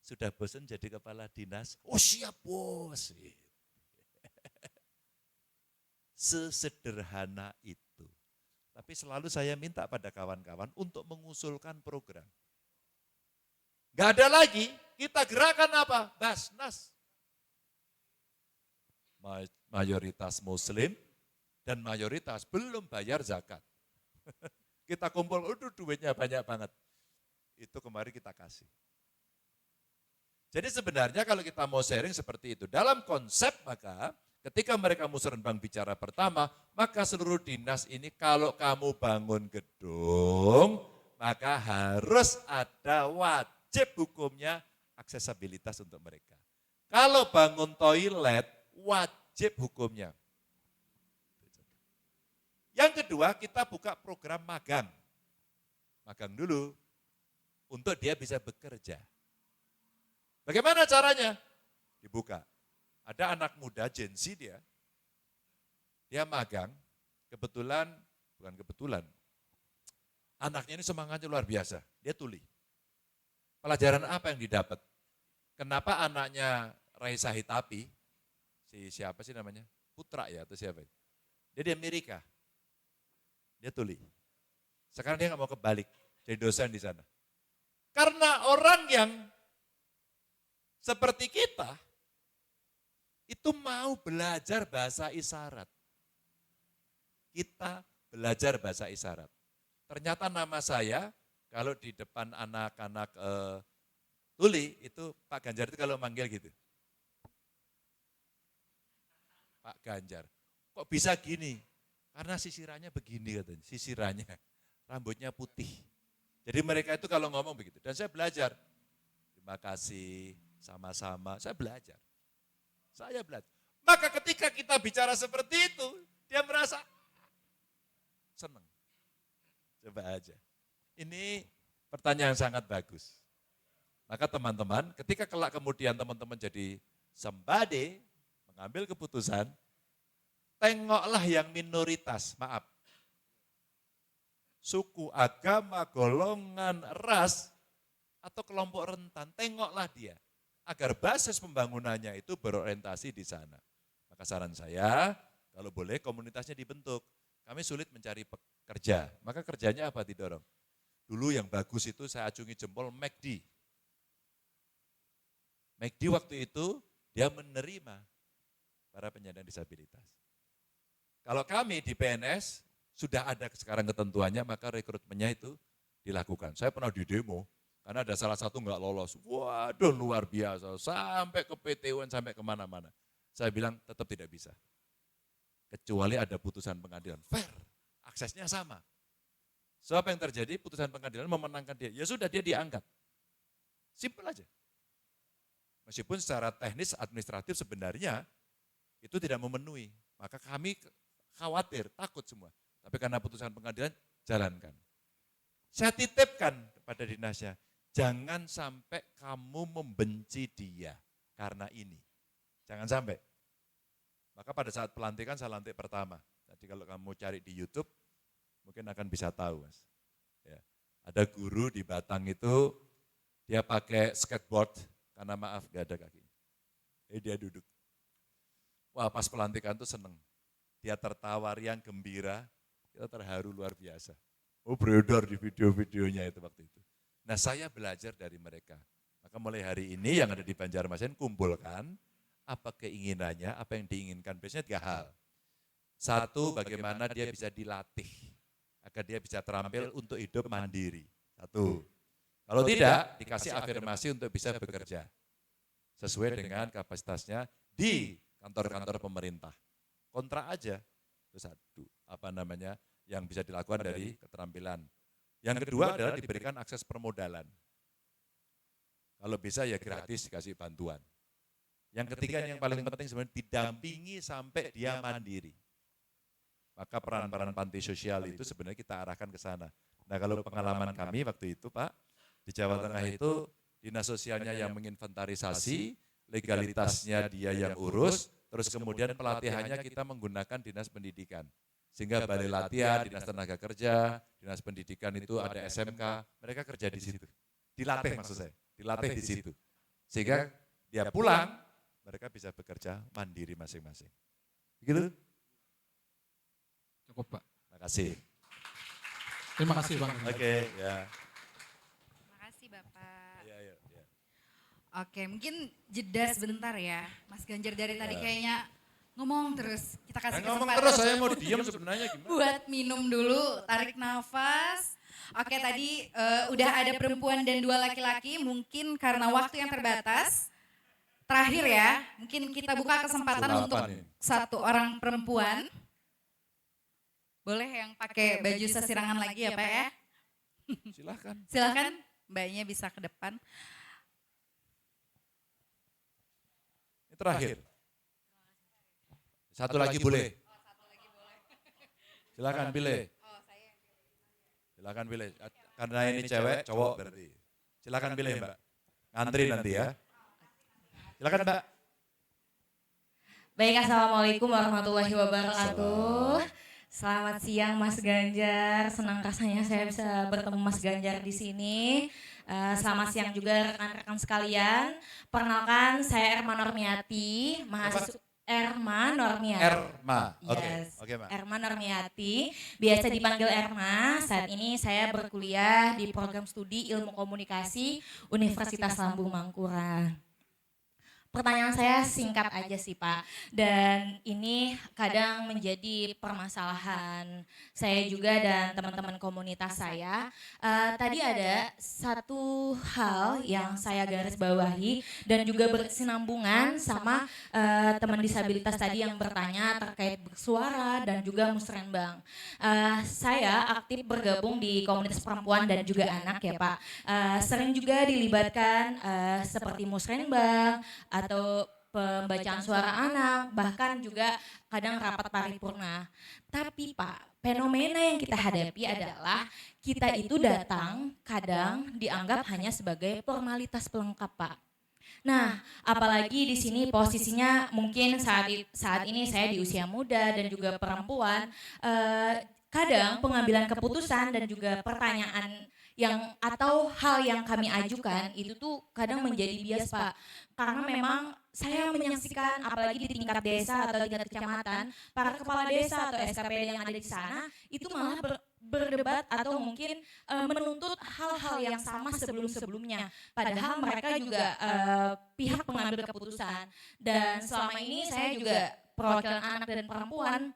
sudah bosan jadi kepala dinas? Oh siap bos. Sesederhana itu. Tapi selalu saya minta pada kawan-kawan untuk mengusulkan program. Gak ada lagi, kita gerakan apa? Basnas. Mayoritas muslim dan mayoritas belum bayar zakat. Kita kumpul, duitnya banyak banget. Itu kemarin kita kasih. Jadi sebenarnya kalau kita mau sharing seperti itu, dalam konsep maka ketika mereka musrenbang bicara pertama, maka seluruh dinas ini kalau kamu bangun gedung, maka harus ada wajib hukumnya aksesabilitas untuk mereka. Kalau bangun toilet, wajib hukumnya. Yang kedua, kita buka program magang. Magang dulu, untuk dia bisa bekerja. Bagaimana caranya? Dibuka. Ada anak muda, Gen Z dia magang, bukan kebetulan, anaknya ini semangatnya luar biasa, dia tuli. Pelajaran apa yang didapat? Kenapa anaknya Raisa Hitapi, siapa sih namanya? Putra ya atau siapa? Dia di Amerika, dia tuli. Sekarang dia nggak mau kebalik, jadi dosen di sana. Karena orang yang seperti kita, itu mau belajar bahasa isyarat. Kita belajar bahasa isyarat. Ternyata nama saya, kalau di depan anak-anak tuli, itu Pak Ganjar itu kalau manggil gitu. Pak Ganjar, kok bisa gini? Karena sisirannya begini katanya, sisirannya, rambutnya putih. Jadi mereka itu kalau ngomong begitu, dan saya belajar. Terima kasih, sama-sama, saya belajar. Saya belajar. Maka ketika kita bicara seperti itu, dia merasa senang. Coba aja. Ini pertanyaan yang sangat bagus. Maka teman-teman, ketika kelak kemudian teman-teman jadi somebody, mengambil keputusan, tengoklah yang minoritas, maaf. Suku, agama, golongan, ras, atau kelompok rentan, tengoklah dia. Agar basis pembangunannya itu berorientasi di sana. Maka saran saya, kalau boleh komunitasnya dibentuk. Kami sulit mencari pekerja, maka kerjanya apa didorong? Dulu yang bagus itu saya acungi jempol McD. McD waktu itu dia menerima para penyandang disabilitas. Kalau kami di PNS, sudah ada sekarang ketentuannya, maka rekrutmennya itu dilakukan. Saya pernah di demo, karena ada salah satu nggak lolos. Waduh luar biasa, sampai ke PT UN, sampai kemana-mana. Saya bilang tetap tidak bisa. Kecuali ada putusan pengadilan, fair, aksesnya sama. So apa yang terjadi, putusan pengadilan memenangkan dia. Ya sudah dia diangkat. Simpel aja. Meskipun secara teknis administratif sebenarnya itu tidak memenuhi. Maka kami khawatir, takut semua. Tapi karena putusan pengadilan, jalankan. Saya titipkan kepada dinasnya, jangan sampai kamu membenci dia karena ini. Jangan sampai. Maka pada saat pelantikan saya lantik pertama. Jadi kalau kamu cari di YouTube, mungkin akan bisa tahu, Mas. Ya. Ada guru di Batang itu, dia pakai skateboard, karena maaf gak ada kakinya. Jadi dia duduk. Wah pas pelantikan tuh seneng. Dia tertawa riang gembira, kita terharu luar biasa. Oh beredar di video-videonya itu waktu itu. Nah saya belajar dari mereka. Maka mulai hari ini yang ada di Banjarmasin kumpulkan apa keinginannya, apa yang diinginkan. Biasanya 3 hal. 1, bagaimana dia bisa dilatih. Agar dia bisa terampil untuk hidup mandiri. 1. Kalau tidak, dikasih afirmasi untuk bisa bekerja. Sesuai dengan kapasitasnya di kantor-kantor pemerintah. Kontrak aja. Itu 1, yang bisa dilakukan dari keterampilan. Yang kedua adalah diberikan akses permodalan. Kalau bisa ya gratis dikasih bantuan. Yang ketiga yang paling penting sebenarnya didampingi sampai dia mandiri. Maka peran-peran panti sosial itu sebenarnya kita arahkan ke sana. Nah kalau pengalaman kami waktu itu Pak, di Jawa Tengah itu dinas sosialnya yang menginventarisasi, legalitasnya dia yang urus, terus kemudian pelatihannya kita menggunakan dinas pendidikan. Sehingga balai latihan, dinas tenaga kerja, dinas pendidikan itu ada SMK, mereka kerja di situ. Dilatih maksud saya, dilatih di situ. Sehingga dia pulang, mereka bisa bekerja mandiri masing-masing. Begitu? Cukup Pak. Terima kasih. Terima kasih Bang. Oke, ya. Terima kasih Bapak. Ya, ya, ya. Oke, mungkin jeda sebentar ya. Mas Ganjar dari tadi kayaknya ngomong terus. Kita kasih Ngomong kesempatan terus, saya mau diam sebenarnya gimana? buat minum dulu, tarik nafas. Oke, tadi udah ada perempuan dan 2 laki-laki, mungkin karena waktu yang terbatas. Terakhir ya, mungkin kita buka kesempatan untuk 1 orang perempuan. Boleh yang pakai baju sesirangan lagi ya Pak ya? Silahkan. Silahkan, mbaknya bisa ke depan. Ini terakhir. 1 lagi boleh. Silakan pilih. Silakan pilih. Karena ini cewek, cowok berarti. Silakan pilih Mbak. Ngantri nanti ya. Silakan Mbak. Baik, Assalamualaikum warahmatullahi wabarakatuh. Selamat siang Mas Ganjar, senang rasanya saya bisa bertemu Mas Ganjar di sini. Selamat siang juga rekan-rekan sekalian. Perkenalkan saya Erma Normiati, mahasiswa Erma Normiati. Erma, oke. Yes. Oke, Mbak. Erma Normiati, biasa dipanggil Erma. Saat ini saya berkuliah di program studi Ilmu Komunikasi Universitas Lambung Mangkurat. Pertanyaan saya singkat aja sih Pak, dan ini kadang menjadi permasalahan saya juga dan teman-teman komunitas saya. Tadi ada satu hal yang saya garis bawahi dan juga berkesinambungan sama teman disabilitas tadi yang bertanya terkait bersuara dan juga musrenbang. Saya aktif bergabung di komunitas perempuan dan juga anak ya Pak. Sering juga dilibatkan seperti musrenbang atau pembacaan suara anak, bahkan juga kadang rapat paripurna. Tapi Pak, fenomena yang kita hadapi adalah kita itu datang kadang dianggap hanya sebagai formalitas pelengkap Pak. Nah, apalagi di sini posisinya mungkin saat ini saya di usia muda dan juga perempuan, kadang pengambilan keputusan dan juga pertanyaan yang atau hal yang kami ajukan itu tuh kadang menjadi bias Pak. Karena memang saya menyaksikan apalagi di tingkat desa atau tingkat kecamatan, para kepala desa atau SKPD yang ada di sana itu malah berdebat atau mungkin menuntut hal-hal yang sama sebelum-sebelumnya. Padahal mereka juga pihak pengambil keputusan. Dan selama ini saya juga perwakilan anak dan perempuan,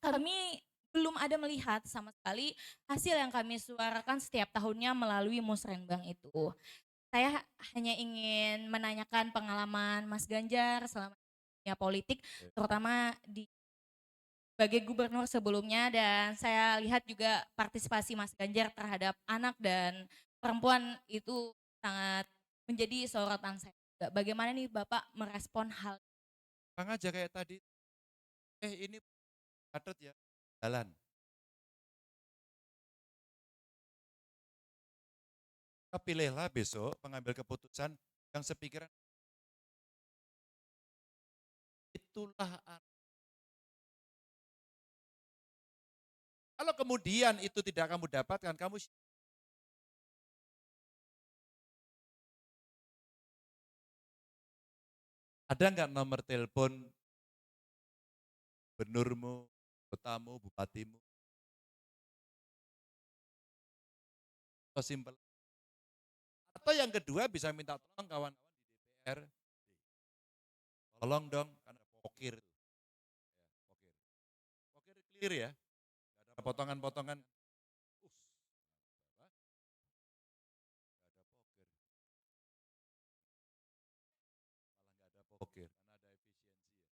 kami belum ada melihat sama sekali hasil yang kami suarakan setiap tahunnya melalui musrenbang itu. Saya hanya ingin menanyakan pengalaman Mas Ganjar selama dunia politik, terutama di sebagai gubernur sebelumnya, dan saya lihat juga partisipasi Mas Ganjar terhadap anak dan perempuan itu sangat menjadi sorotan saya. Bagaimana nih Bapak merespon hal Bang aja kayak tadi, ini padat ya, jalan. Pilihlah besok pengambil keputusan yang sepikiran. Itulah. Kalau kemudian itu tidak kamu dapatkan, kamu ada nggak nomor telepon gubernurmu, kotamu, bupatimu? Atau simpel. Atau yang kedua bisa minta tolong kawan-kawan di DPR. Tolong dong, karena pokir. Ya, pokir. Pokir clear ya, nggak ada potongan-potongan. Nggak ada pokir. Malah nggak ada pokir, karena ada efisiensi ya.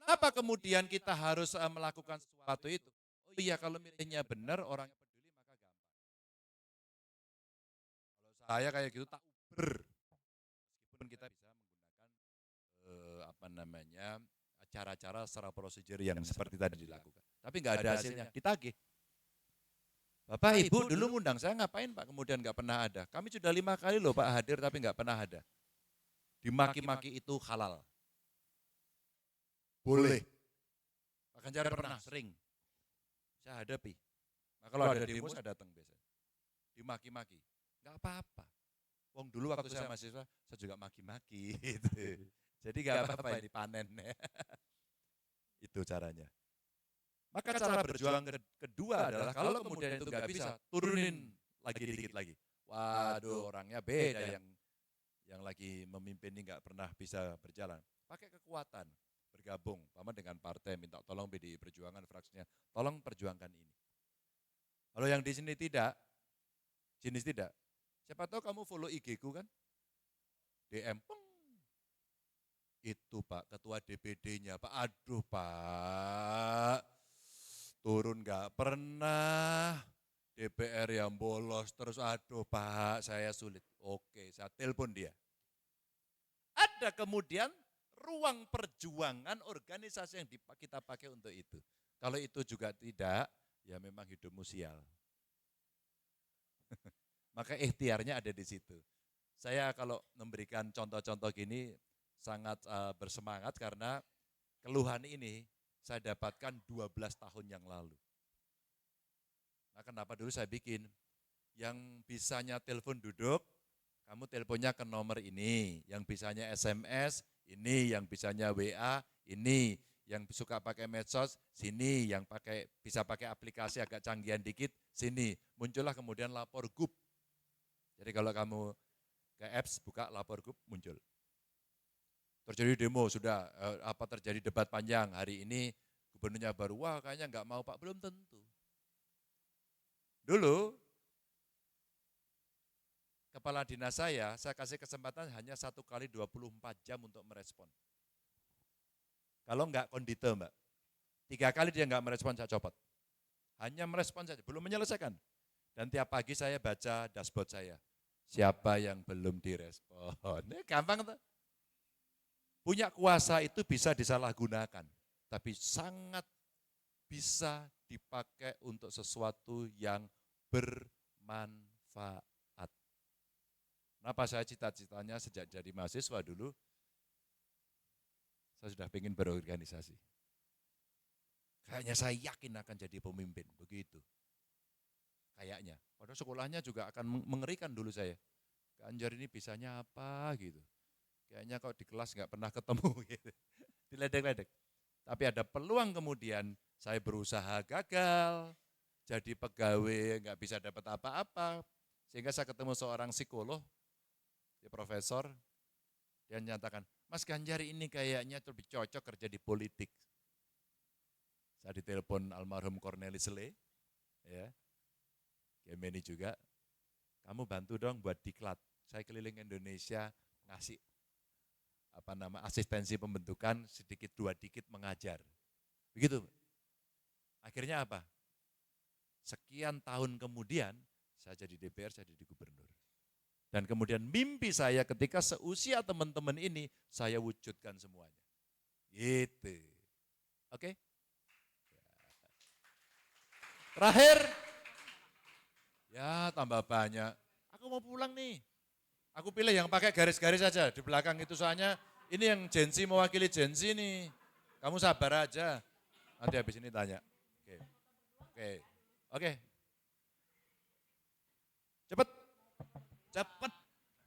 Kenapa kemudian kita harus melakukan sesuatu itu? Oh iya, kalau milihnya benar, orangnya peduli, maka gampang. Kalau saya kayak gitu tak uber. Meskipun kita bisa menggunakan cara-cara secara prosedur yang seperti tadi dilakukan. Tapi nggak ada hasilnya, ditagih. Bapak Ibu dulu ngundang saya ngapain Pak, kemudian nggak pernah ada. Kami sudah 5 kali loh Pak hadir tapi nggak pernah ada. Dimaki-maki itu halal. Boleh. Pak Ganjar pernah, sering. Saya hadapi. Nah, kalau ada demo saya datang biasanya. Dimaki-maki. Nggak apa-apa. Wong dulu waktu saya mahasiswa, saya juga maki-maki. Gitu. Jadi nggak apa-apa ini panen. Itu caranya. Maka cara berjuang kedua adalah kalau kemudian itu nggak bisa, turunin lagi dikit lagi. Waduh, orangnya beda yang lagi memimpin ini nggak pernah bisa berjalan. Pakai kekuatan, bergabung, paman dengan partai, minta tolong PDI Perjuangan fraksinya, tolong perjuangkan ini. Kalau yang di sini tidak, jenis tidak. Siapa tahu kamu follow IG-ku kan? DM, peng. Itu Pak, ketua DPD-nya Pak, aduh Pak, turun nggak pernah, DPR yang bolos terus, aduh Pak, saya sulit. Oke, saya telepon dia. Ada kemudian ruang perjuangan organisasi yang kita pakai untuk itu. Kalau itu juga tidak, ya memang hidupmu sial. Maka ikhtiarnya ada di situ. Saya kalau memberikan contoh-contoh gini sangat bersemangat karena keluhan ini saya dapatkan 12 tahun yang lalu. Nah kenapa dulu saya bikin, yang bisanya telepon duduk, kamu teleponnya ke nomor ini, yang bisanya SMS, ini, yang bisanya WA, ini, yang suka pakai medsos, sini, yang bisa pakai aplikasi agak canggihan dikit, sini. Muncullah kemudian lapor gub. Jadi kalau kamu ke apps, buka lapor gub, muncul. Terjadi demo, sudah terjadi debat panjang, hari ini gubernurnya baru, wah kayaknya nggak mau Pak, belum tentu. Dulu, kepala dinas saya kasih kesempatan hanya 1 kali 24 jam untuk merespon. Kalau enggak kondite Mbak, 3 kali dia enggak merespon saya copot. Hanya merespon saja, belum menyelesaikan. Dan tiap pagi saya baca dashboard saya, siapa yang belum direspon. Gampang tuh. Punya kuasa itu bisa disalahgunakan, tapi sangat bisa dipakai untuk sesuatu yang bermanfaat. Kenapa saya cita-citanya sejak jadi mahasiswa dulu, saya sudah ingin berorganisasi. Kayaknya saya yakin akan jadi pemimpin, begitu. Kayaknya. Padahal sekolahnya juga akan mengerikan dulu saya. Ganjar ini bisanya apa gitu. Kayaknya kok di kelas nggak pernah ketemu gitu. Diledek-ledek. Tapi ada peluang kemudian saya berusaha gagal, jadi pegawai nggak bisa dapat apa-apa. Sehingga saya ketemu seorang psikolog, dia profesor, dia nyatakan, Mas Ganjar ini kayaknya lebih cocok kerja di politik. Saya ditelepon almarhum Cornelis Le, ya, Gemini juga, kamu bantu dong buat diklat. Saya keliling Indonesia ngasih asistensi pembentukan sedikit dua dikit mengajar. Begitu. Akhirnya apa? Sekian tahun kemudian saya jadi DPR, saya jadi gubernur. Dan kemudian mimpi saya ketika seusia teman-teman ini, saya wujudkan semuanya. Gitu. Oke? Terakhir, ya tambah banyak. Aku mau pulang nih. Aku pilih yang pakai garis-garis saja di belakang itu, soalnya ini yang Gen Z mewakili Gen Z nih. Kamu sabar aja. Nanti habis ini tanya. Oke. Oke. Oke. Cepet. Cepet.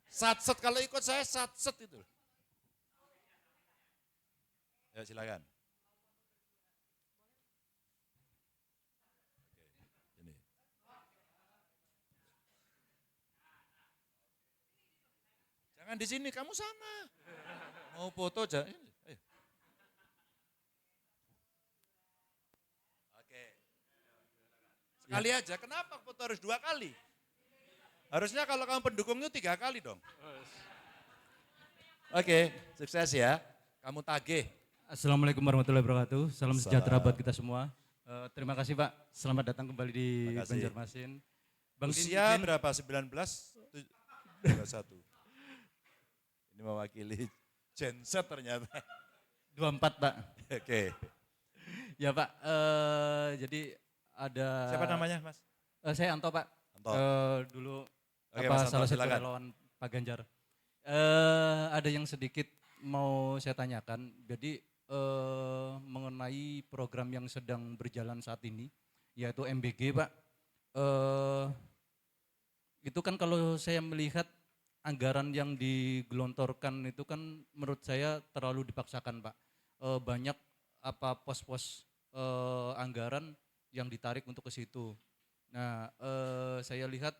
Satset, kalau ikut saya satset itu. Ya silakan. Oke, ini. Jangan di sini, kamu sana. Mau foto aja. Ayo. Oke. Sekali aja, kenapa foto harus 2 kali? Harusnya kalau kamu pendukung itu 3 kali dong. Oke, sukses ya. Kamu tagih. Assalamualaikum warahmatullahi wabarakatuh. Salam sejahtera buat kita semua. Terima kasih Pak, selamat datang kembali di Banjarmasin. Bang Usia berapa? 19? 21. Ini mewakili Gen Z ternyata. 24 Pak. Oke. Ya Pak, jadi ada... Siapa namanya Mas? Saya Anto Pak. Anto. Dulu Oke, Mas Anto, salah satu silakan. relawan Pak Ganjar. Ada yang sedikit mau saya tanyakan. Jadi mengenai program yang sedang berjalan saat ini, yaitu MBG Pak. Itu kan kalau saya melihat anggaran yang digelontorkan itu kan menurut saya terlalu dipaksakan Pak. Banyak pos-pos anggaran yang ditarik untuk ke situ. Nah, saya lihat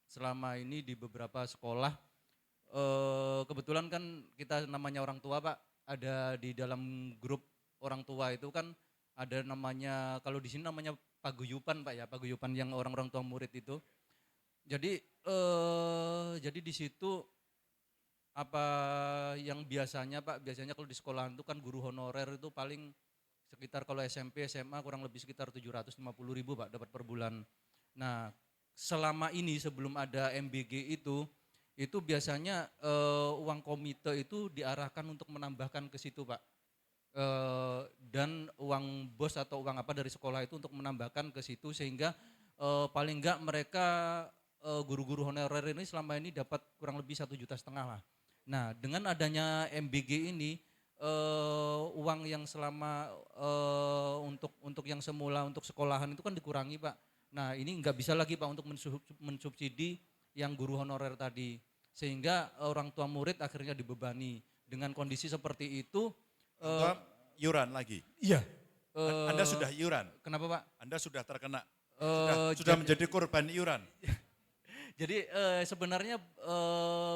selama ini di beberapa sekolah, kebetulan kan kita namanya orang tua Pak, ada di dalam grup orang tua itu kan ada namanya, kalau di sini namanya paguyupan Pak ya, paguyupan yang orang-orang tua murid itu. Jadi di situ apa yang biasanya Pak, biasanya kalau di sekolahan itu kan guru honorer itu paling sekitar kalau SMP, SMA kurang lebih sekitar 750.000 Pak dapat per bulan. Nah, selama ini sebelum ada MBG itu biasanya uang komite itu diarahkan untuk menambahkan ke situ Pak. Dan uang bos atau uang apa dari sekolah itu untuk menambahkan ke situ sehingga paling enggak mereka guru-guru honorer ini selama ini dapat kurang lebih 1,5 juta lah. Nah, dengan adanya MBG ini uang yang selama untuk yang semula untuk sekolahan itu kan dikurangi Pak. Nah, ini enggak bisa lagi Pak untuk mensubsidi yang guru honorer tadi. Sehingga orang tua murid akhirnya dibebani. Dengan kondisi seperti itu. Iuran lagi? Iya. Anda sudah iuran? Kenapa Pak? Anda sudah terkena? Sudah menjadi korban iuran? Jadi sebenarnya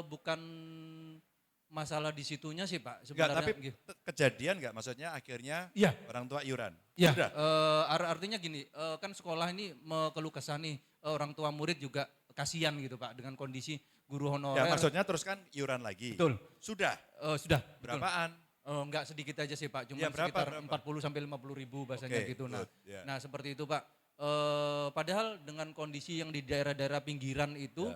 bukan masalah di situnya sih Pak. Enggak, tapi kejadian enggak maksudnya akhirnya ya. orang tua iuran? Iya, artinya gini, kan sekolah ini keluh kesah nih, orang tua murid juga kasihan gitu Pak dengan kondisi guru honorer. Ya maksudnya terus kan iuran lagi? Betul. Sudah? Sudah. Berapaan? Enggak sedikit aja sih Pak, cuma ya, sekitar 40 sampai 50 ribu bahasanya gitu. Nah, nah seperti itu Pak. Padahal dengan kondisi yang di daerah-daerah pinggiran itu,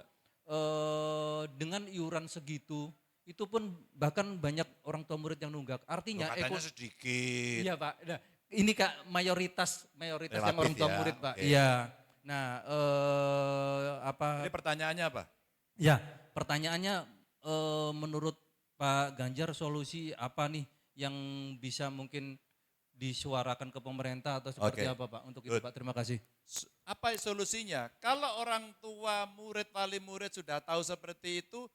dengan iuran segitu, itu pun bahkan banyak orang tua murid yang nunggak. Artinya Katanya sedikit. Iya Pak, nah, ini Kak mayoritas yang Relatif orang tua ya, murid Pak. oke. Iya. Nah, Ini pertanyaannya apa? ya pertanyaannya menurut Pak Ganjar solusi apa nih yang bisa mungkin disuarakan ke pemerintah atau seperti Oke. apa Pak? Untuk itu Good. Pak, terima kasih. Apa solusinya? Kalau orang tua murid, wali murid sudah tahu seperti itu,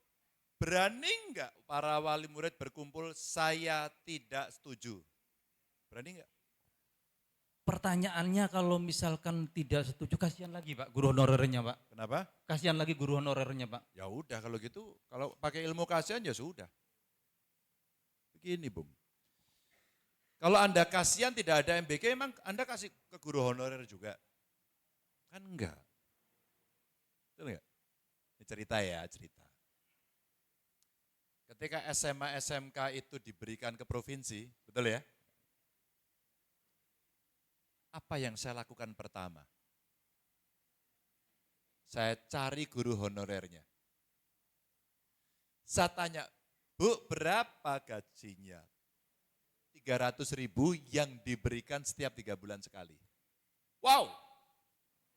berani enggak para wali murid berkumpul, saya tidak setuju? Berani enggak? Pertanyaannya kalau misalkan tidak setuju, kasihan lagi Pak guru honorernya Pak. Kenapa? Kasihan lagi guru honorernya Pak. Ya udah kalau gitu, kalau pakai ilmu kasihan ya sudah. Begini Bung, kalau Anda kasihan tidak ada MBK, emang Anda kasih ke guru honorer juga? Kan enggak. Betul enggak? Ini cerita ya, cerita. Ketika SMA SMK itu diberikan ke provinsi, betul ya? Apa yang saya lakukan pertama? Saya cari guru honorernya. Saya tanya, Bu, berapa gajinya? 300.000 yang diberikan setiap 3 bulan sekali. Wow,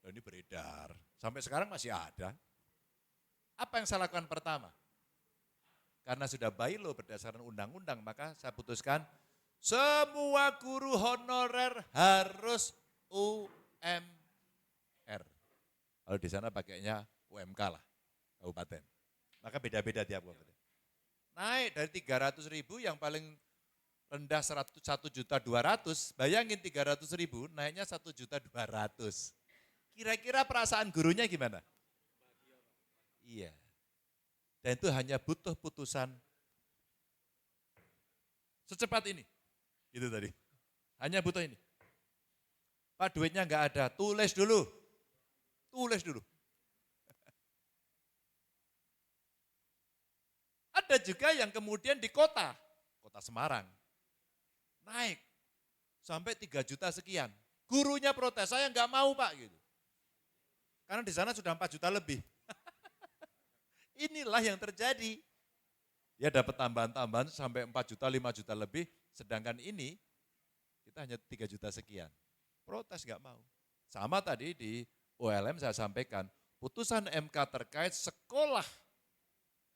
dan ini beredar. Sampai sekarang masih ada. Apa yang saya lakukan pertama? Karena sudah bylaw berdasarkan undang-undang, maka saya putuskan semua guru honorer harus UMR. Kalau di sana pakainya UMK lah, kabupaten. Maka beda-beda tiap kabupaten. Naik dari 300.000 yang paling rendah 1.200.000, bayangin 300.000 naiknya 1.200.000. Kira-kira perasaan gurunya gimana? Iya. Dan itu hanya butuh putusan secepat ini. Gitu tadi. Hanya butuh ini. Pak, duitnya enggak ada, tulis dulu. Tulis dulu. Ada juga yang kemudian di kota Semarang, naik sampai 3 juta sekian. Gurunya protes, saya enggak mau Pak gitu. Karena di sana sudah 4 juta lebih. Inilah yang terjadi. Dia dapat tambahan-tambahan sampai 4 juta, 5 juta lebih, sedangkan ini kita hanya 3 juta sekian. Protes enggak mau. Sama tadi di OLM saya sampaikan, putusan MK terkait sekolah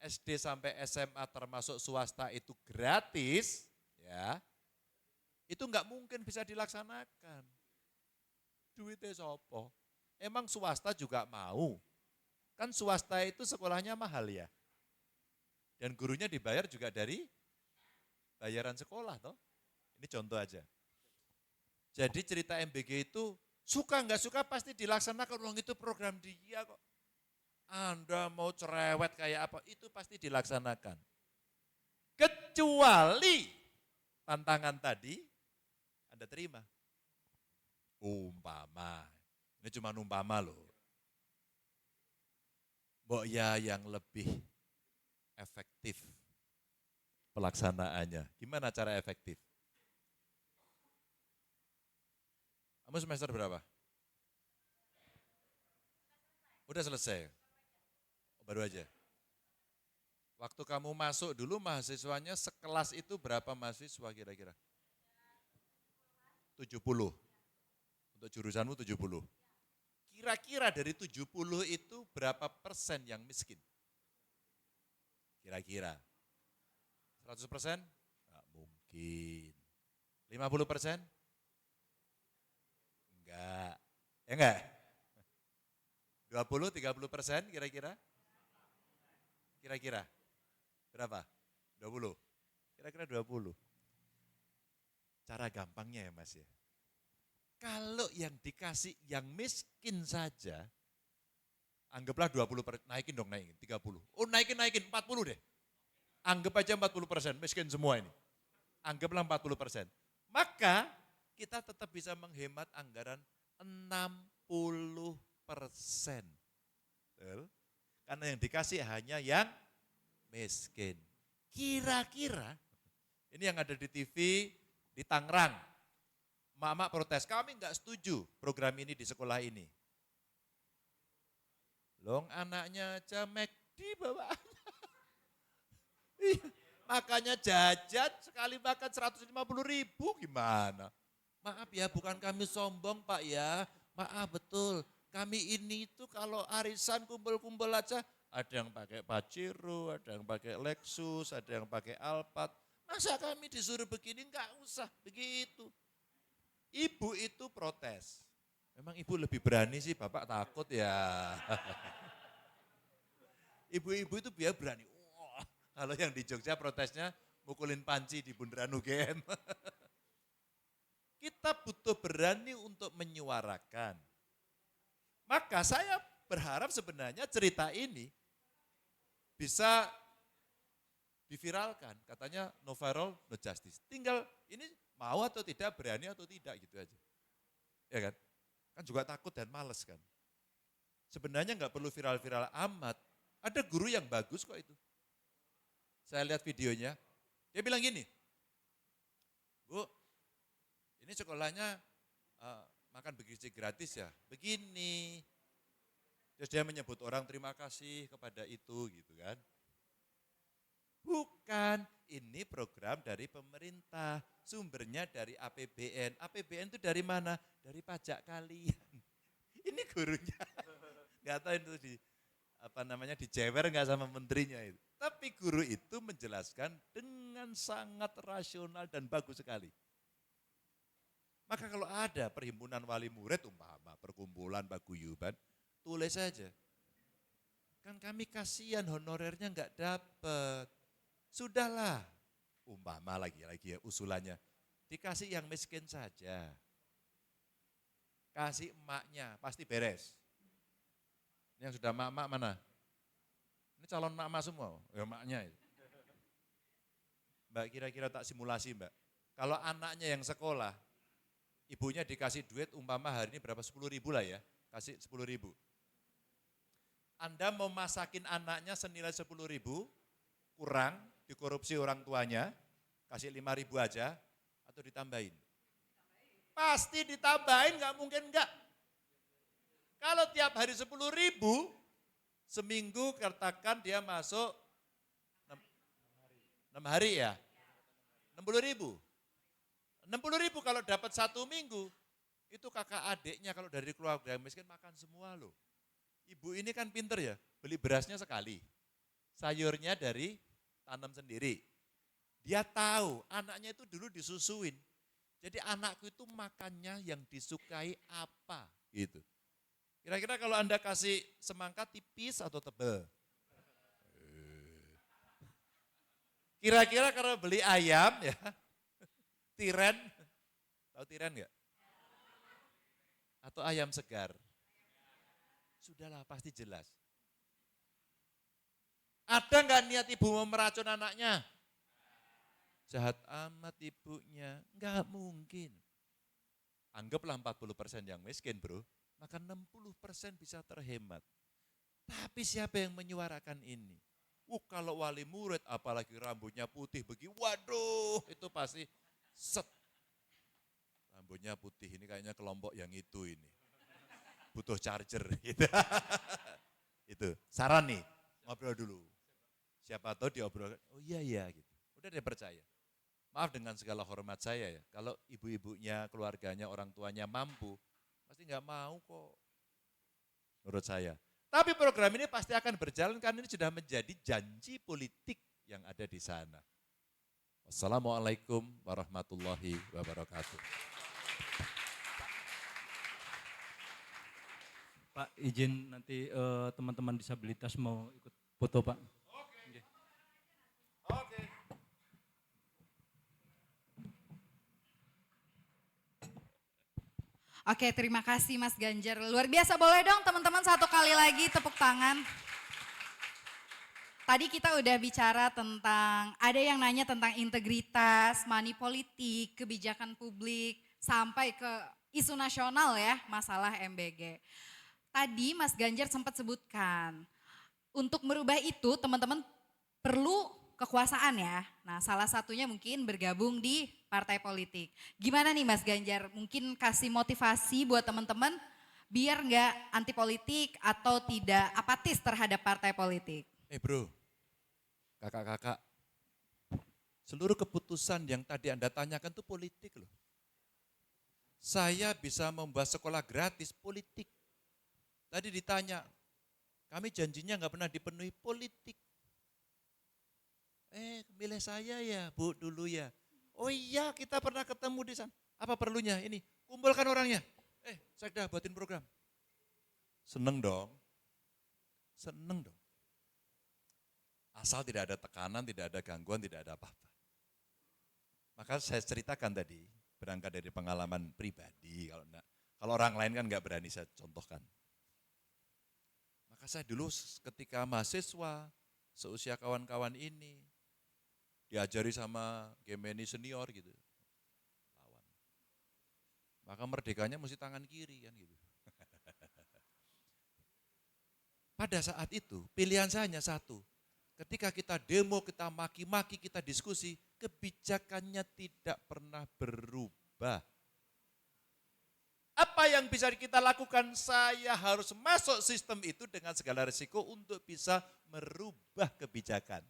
SD sampai SMA termasuk swasta itu gratis, ya, itu enggak mungkin bisa dilaksanakan. Duitnya sopo. Emang swasta juga mau. Kan swasta itu sekolahnya mahal ya. Dan gurunya dibayar juga dari bayaran sekolah toh. Ini contoh aja. Jadi cerita MBG itu suka nggak suka pasti dilaksanakan, uang itu program dia kok. Anda mau cerewet kayak apa, itu pasti dilaksanakan. Kecuali tantangan tadi Anda terima. Umpama, ini cuma umpama loh. Mbok ya yang lebih efektif pelaksanaannya. Gimana cara efektif? Kamu semester berapa? Udah selesai? Baru aja? Waktu kamu masuk dulu mahasiswanya sekelas itu berapa mahasiswa kira-kira? 70. Untuk jurusanmu 70. Kira-kira dari 70 itu berapa persen yang miskin? Kira-kira. 100%? Enggak mungkin. 50%? Enggak. Ya enggak? 20-30% kira-kira? Kira-kira? Berapa? 20? Kira-kira 20. Cara gampangnya ya Mas ya. Kalau yang dikasih yang miskin saja, anggaplah 20%, naikin dong, naikin, 30. Oh naikin, 40 deh. Anggap aja 40%, miskin semua ini. Anggaplah 40%. Maka kita tetap bisa menghemat anggaran 60%. Betul? Karena yang dikasih hanya yang miskin. Kira-kira, ini yang ada di TV di Tangerang, Mama protes, kami enggak setuju program ini di sekolah ini. Long anaknya aja McD bawaannya. Iya, makanya jajan sekali makan 150.000 gimana? Maaf ya, bukan kami sombong Pak ya. Maaf betul. Kami ini tuh kalau arisan kumpul-kumpul aja, ada yang pakai Pajero, ada yang pakai Lexus, ada yang pakai Alphard. Masa kami disuruh begini, enggak usah begitu. Ibu itu protes. Memang ibu lebih berani sih, bapak takut ya. Ibu-ibu itu biar berani. Wah, kalau yang di Jogja protesnya mukulin panci di bundaran UGM. Kita butuh berani untuk menyuarakan. Maka saya berharap sebenarnya cerita ini bisa diviralkan. Katanya no viral, no justice. Tinggal ini mau atau tidak, berani atau tidak gitu aja. Ya kan? Kan juga takut dan males kan. Sebenarnya nggak perlu viral-viral amat. Ada guru yang bagus kok itu. Saya lihat videonya, dia bilang gini, Bu, ini sekolahnya makan bergizi gratis ya, begini. Terus dia menyebut orang terima kasih kepada itu gitu kan. Bukan, ini program dari pemerintah, sumbernya dari APBN. APBN itu dari mana? Dari pajak kalian. Ini gurunya, nggak tahu itu dicewer nggak sama menterinya itu. Tapi guru itu menjelaskan dengan sangat rasional dan bagus sekali. Maka kalau ada perhimpunan wali murid umpama perkumpulan paguyuban, tulis saja. Kan kami kasihan honorernya nggak dapat. Sudahlah, umpama lagi ya usulannya, dikasih yang miskin saja. Kasih emaknya, pasti beres. Ini yang sudah mak-mak mana? Ini calon mak-mak semua, ya maknya. Mbak kira-kira tak simulasi Mbak. Kalau anaknya yang sekolah, ibunya dikasih duit umpama hari ini berapa 10.000 lah ya, kasih 10.000. Anda mau masakin anaknya senilai 10.000, kurang, dikorupsi orang tuanya, kasih 5.000 aja, atau ditambahin? Pasti ditambahin, nggak mungkin enggak. Kalau tiap hari 10.000, seminggu katakan dia masuk 6 hari ya, 60.000. 60.000 kalau dapat 1 minggu, itu kakak adiknya kalau dari keluarga yang miskin makan semua loh. Ibu ini kan pinter ya, beli berasnya sekali, sayurnya dari tanam sendiri. Dia tahu anaknya itu dulu disusuin. Jadi anakku itu makannya yang disukai apa gitu. Kira-kira kalau Anda kasih semangka tipis atau tebal? Kira-kira kalau beli ayam ya, tiren, tahu tiren enggak? Atau ayam segar? Sudahlah pasti jelas. Ada enggak niat ibu mau meracun anaknya? Jahat amat ibunya, enggak mungkin. Anggaplah 40% yang miskin bro, maka 60% bisa terhemat. Tapi siapa yang menyuarakan ini? Kalau wali murid apalagi rambutnya putih begini, waduh itu pasti set. Rambutnya putih ini kayaknya kelompok yang itu ini. Butuh charger gitu. Itu saran nih, ngobrol dulu. Siapa tahu diobrolkan, oh iya gitu. Udah dia percaya. Maaf dengan segala hormat saya ya, kalau ibu-ibunya, keluarganya, orang tuanya mampu, pasti nggak mau kok, menurut saya. Tapi program ini pasti akan berjalan karena ini sudah menjadi janji politik yang ada di sana. Wassalamualaikum warahmatullahi wabarakatuh. Pak, izin nanti teman-teman disabilitas mau ikut foto Pak. Oke. Oke, terima kasih Mas Ganjar. Luar biasa, boleh dong teman-teman satu kali lagi tepuk tangan. Tadi kita udah bicara tentang, ada yang nanya tentang integritas, money politik, kebijakan publik, sampai ke isu nasional ya, masalah MBG. Tadi Mas Ganjar sempat sebutkan, untuk merubah itu teman-teman perlu kekuasaan ya. Nah salah satunya mungkin bergabung di partai politik. Gimana nih Mas Ganjar, mungkin kasih motivasi buat teman-teman biar nggak anti politik atau tidak apatis terhadap partai politik. Bro, kakak-kakak, Seluruh keputusan yang tadi Anda tanyakan itu politik loh. Saya bisa membuat sekolah gratis, politik. Tadi ditanya, kami janjinya nggak pernah dipenuhi, politik. Milih saya ya Bu dulu ya. Oh iya kita pernah ketemu di sana. Apa perlunya ini? Kumpulkan orangnya. Saya udah buatin program. Seneng dong. Seneng dong. Asal tidak ada tekanan, tidak ada gangguan, tidak ada apa-apa. Maka saya ceritakan tadi, berangkat dari pengalaman pribadi. Kalau orang lain kan nggak berani saya contohkan. Maka saya dulu ketika mahasiswa, seusia kawan-kawan ini, diajari sama Gemini senior gitu. Lawan. Maka merdekanya mesti tangan kiri kan gitu. Pada saat itu pilihan saya hanya satu. Ketika kita demo, kita maki-maki, kita diskusi, kebijakannya tidak pernah berubah. Apa yang bisa kita lakukan? Saya harus masuk sistem itu dengan segala risiko untuk bisa merubah kebijakan.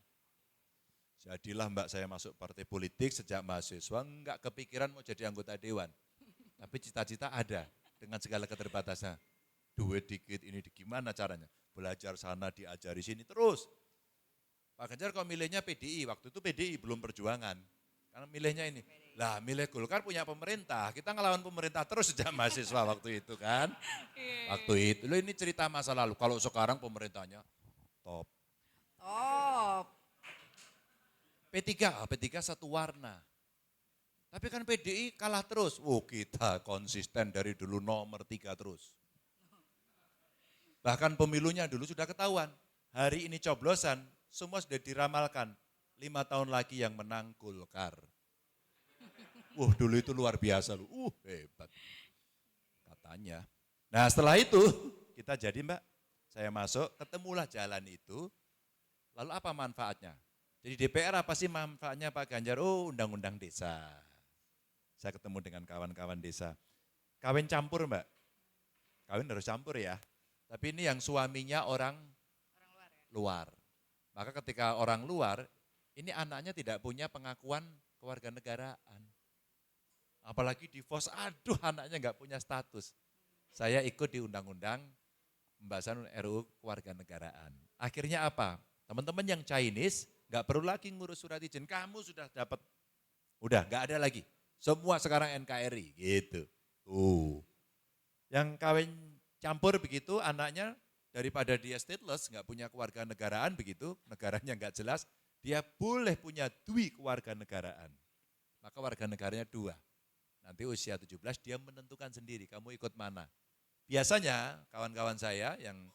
Jadilah Mbak saya masuk partai politik sejak mahasiswa, enggak kepikiran mau jadi anggota dewan. Tapi cita-cita ada dengan segala keterbatasan. Duit dikit ini gimana caranya? Belajar sana, diajari sini terus. Pak Ganjar kalau milihnya PDI, waktu itu PDI belum perjuangan. Karena milihnya ini. Lah milih Golkar punya pemerintah, kita ngelawan pemerintah terus sejak mahasiswa waktu itu kan. Waktu itu, loh ini cerita masa lalu. Kalau sekarang pemerintahnya top. Top. P3 satu warna. Tapi kan PDI kalah terus. Kita konsisten dari dulu nomor 3 terus. Bahkan pemilunya dulu sudah ketahuan. Hari ini coblosan, semua sudah diramalkan. 5 tahun lagi yang menang Golkar. Dulu itu luar biasa loh. Hebat. Katanya. Nah setelah itu, kita jadi Mbak, saya masuk, ketemulah jalan itu. Lalu apa manfaatnya? Jadi DPR apa sih manfaatnya Pak Ganjar? Undang-undang desa. Saya ketemu dengan kawan-kawan desa. Kawin campur Mbak. Kawin harus campur ya. Tapi ini yang suaminya orang luar. Maka ketika orang luar, ini anaknya tidak punya pengakuan kewarganegaraan. Apalagi divorce, aduh anaknya nggak punya status. Saya ikut di undang-undang pembahasan RUU kewarganegaraan. Akhirnya apa? Teman-teman yang Chinese nggak perlu lagi ngurus surat izin, kamu sudah dapat. Udah nggak ada lagi. Semua sekarang NKRI gitu. Yang kawin campur begitu anaknya daripada dia stateless, nggak punya kewarganegaraan begitu, negaranya nggak jelas, dia boleh punya dui kewarganegaraan. Maka warga negaranya 2. Nanti usia 17 dia menentukan sendiri, kamu ikut mana. Biasanya kawan-kawan saya yang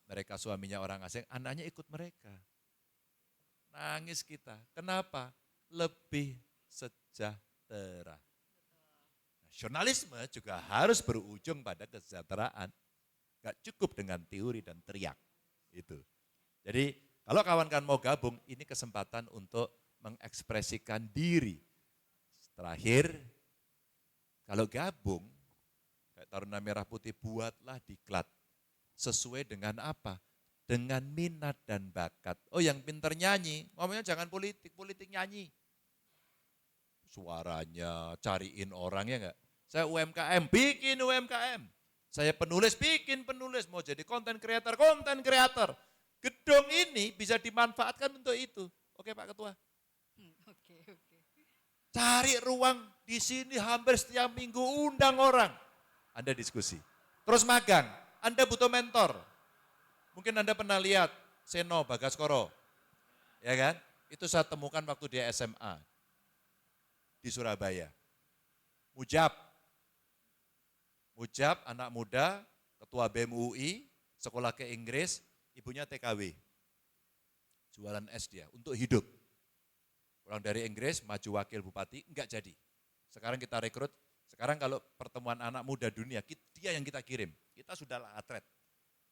mereka suaminya orang asing, anaknya ikut mereka. Nangis kita, kenapa? Lebih sejahtera. Nasionalisme juga harus berujung pada kesejahteraan. Gak cukup dengan teori dan teriak. Itu. Jadi kalau kawan-kawan mau gabung, ini kesempatan untuk mengekspresikan diri. Terakhir, kalau gabung, kayak Taruna Merah Putih, buatlah diklat. Sesuai dengan apa? Dengan minat dan bakat. Yang pinter nyanyi, ngomongnya jangan politik, politik nyanyi. Suaranya, cariin orang ya enggak. Saya UMKM, bikin UMKM. Saya penulis, bikin penulis. Mau jadi konten kreator, konten kreator. Gedung ini bisa dimanfaatkan untuk itu. Oke Pak Ketua. Oke. Cari ruang di sini hampir setiap minggu, undang orang. Anda diskusi. Terus magang, Anda butuh mentor. Mungkin Anda pernah lihat Seno Bagaskoro. Ya kan? Itu saya temukan waktu dia SMA di Surabaya. Mujab, anak muda, ketua BEM UI, sekolah ke Inggris, ibunya TKW. Jualan es dia untuk hidup. Pulang dari Inggris, maju wakil bupati, enggak jadi. Sekarang kita rekrut, sekarang kalau pertemuan anak muda dunia, dia yang kita kirim. Kita sudahlah atlet.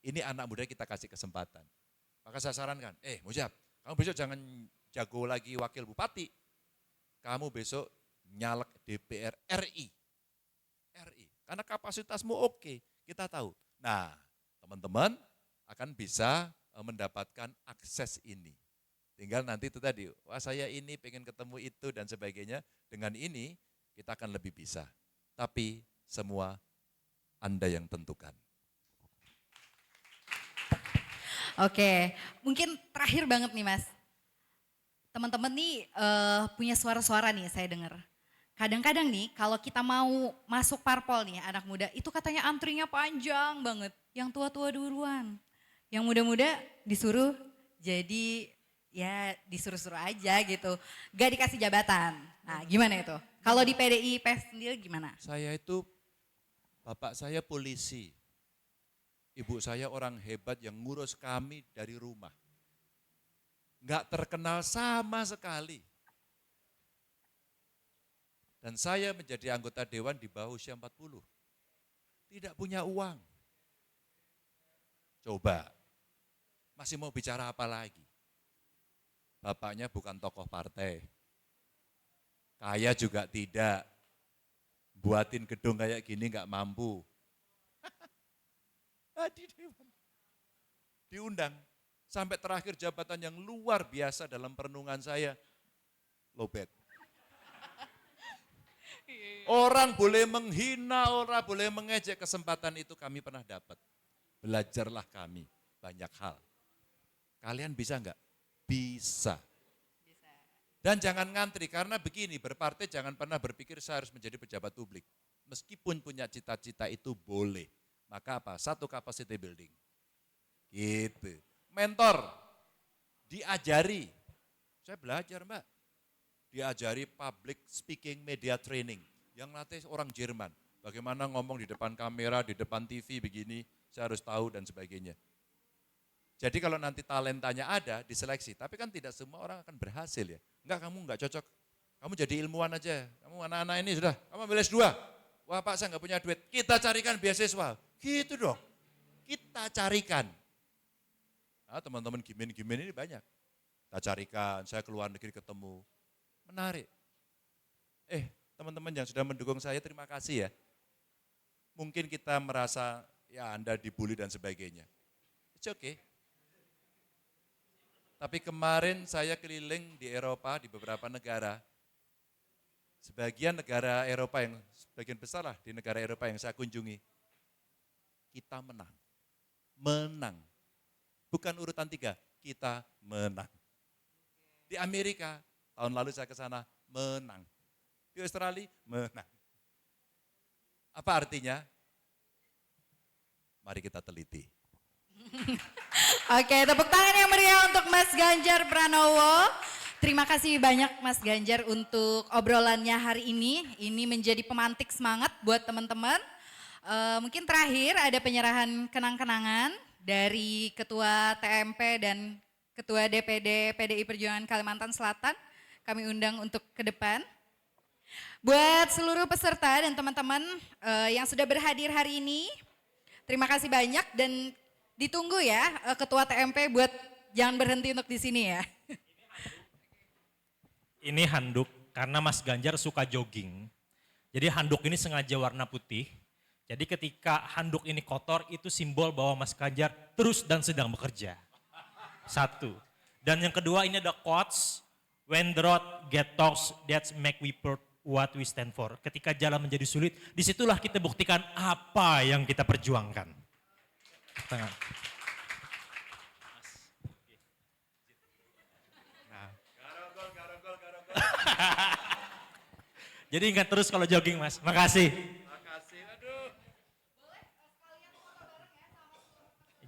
Ini anak muda kita kasih kesempatan. Maka saya sarankan, Mujab, kamu besok jangan jago lagi wakil bupati. Kamu besok nyalek DPR RI. Karena kapasitasmu oke, kita tahu. Nah, teman-teman akan bisa mendapatkan akses ini. Tinggal nanti itu tadi, wah saya ini pengen ketemu itu dan sebagainya. Dengan ini kita akan lebih bisa. Tapi semua Anda yang tentukan. Oke, mungkin terakhir banget nih Mas. Teman-teman nih punya suara-suara nih saya dengar. Kadang-kadang nih kalau kita mau masuk parpol nih anak muda, itu katanya antrinya panjang banget. Yang tua-tua duluan. Yang muda-muda disuruh jadi ya disuruh-suruh aja gitu. Gak dikasih jabatan. Nah gimana itu? Kalau di PDIP sendiri gimana? Saya itu, bapak saya polisi. Ibu saya orang hebat yang ngurus kami dari rumah. Nggak terkenal sama sekali. Dan saya menjadi anggota dewan di bawah usia 40. Tidak punya uang. Coba, masih mau bicara apa lagi? Bapaknya bukan tokoh partai. Kaya juga tidak. Buatin gedung kayak gini nggak mampu. Di dewan. Diundang. Sampai terakhir jabatan yang luar biasa dalam perenungan saya. Lobet. Orang boleh menghina, orang boleh mengejek, kesempatan itu kami pernah dapat. Belajarlah kami banyak hal. Kalian bisa enggak? Bisa. Dan jangan ngantri, karena begini, berpartai jangan pernah berpikir saya harus menjadi pejabat publik. Meskipun punya cita-cita itu boleh. Maka apa? Satu capacity building. Gitu. Mentor, diajari. Saya belajar Mbak. Diajari public speaking media training. Yang latih orang Jerman. Bagaimana ngomong di depan kamera, di depan TV begini, saya harus tahu dan sebagainya. Jadi kalau nanti talentanya ada, diseleksi. Tapi kan tidak semua orang akan berhasil ya. Enggak, kamu enggak cocok. Kamu jadi ilmuwan aja. Kamu anak-anak ini sudah, kamu ambil S2. Wah Pak saya enggak punya duit. Kita carikan beasiswa. Gitu dong. Kita carikan. Nah, teman-teman gimin-gimin ini banyak. Kita carikan, saya keluar negeri ketemu. Menarik. Teman-teman yang sudah mendukung saya terima kasih ya. Mungkin kita merasa ya Anda dibully dan sebagainya. It's okay. Tapi kemarin saya keliling di Eropa, di beberapa negara. Sebagian negara Eropa yang, sebagian besar lah di negara Eropa yang saya kunjungi. Kita menang. Menang. Bukan urutan 3, kita menang. Di Amerika, tahun lalu saya ke sana, menang. Di Australia, menang. Apa artinya? Mari kita teliti. Oke, tepuk tangan yang meriah untuk Mas Ganjar Pranowo. Terima kasih banyak Mas Ganjar untuk obrolannya hari ini. Ini menjadi pemantik semangat buat teman-teman. Mungkin terakhir ada penyerahan kenang-kenangan dari Ketua TMP dan Ketua DPD PDI Perjuangan Kalimantan Selatan. Kami undang untuk ke depan. Buat seluruh peserta dan teman-teman yang sudah berhadir hari ini, terima kasih banyak dan ditunggu ya Ketua TMP buat jangan berhenti untuk di sini ya. Ini handuk karena Mas Ganjar suka jogging. Jadi handuk ini sengaja warna putih. Jadi ketika handuk ini kotor itu simbol bahwa Mas Ganjar terus dan sedang bekerja. Satu. Dan yang kedua ini ada quotes. When the road get tough, that's make we prove what we stand for. Ketika jalan menjadi sulit, disitulah kita buktikan apa yang kita perjuangkan. Tangan. Nah. Jadi ingat terus kalau jogging Mas. Makasih. Makasih, aduh.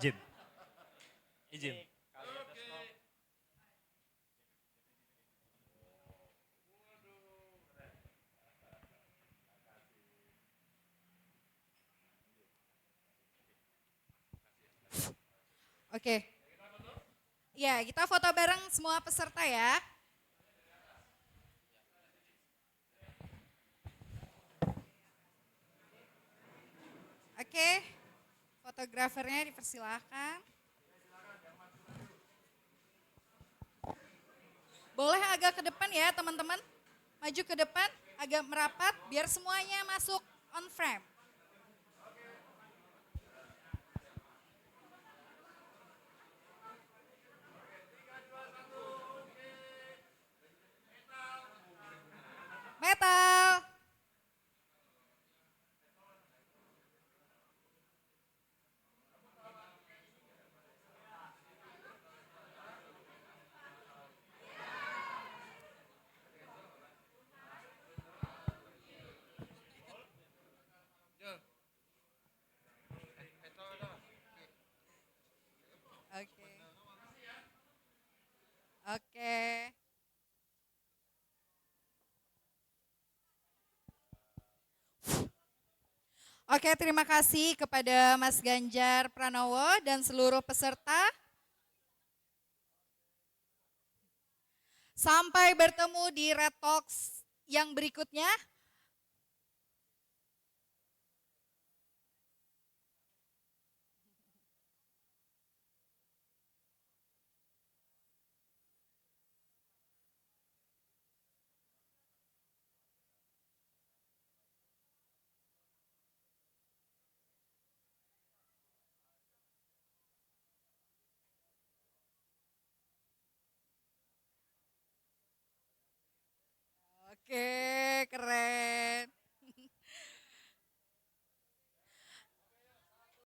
Izin. Izin. Oke. Ya, kita foto bareng semua peserta ya. Oke. Fotografernya dipersilahkan. Boleh agak ke depan ya teman-teman. Maju ke depan, agak merapat biar semuanya masuk on frame. Oke, terima kasih kepada Mas Ganjar Pranowo dan seluruh peserta. Sampai bertemu di Red Talks yang berikutnya. Oke.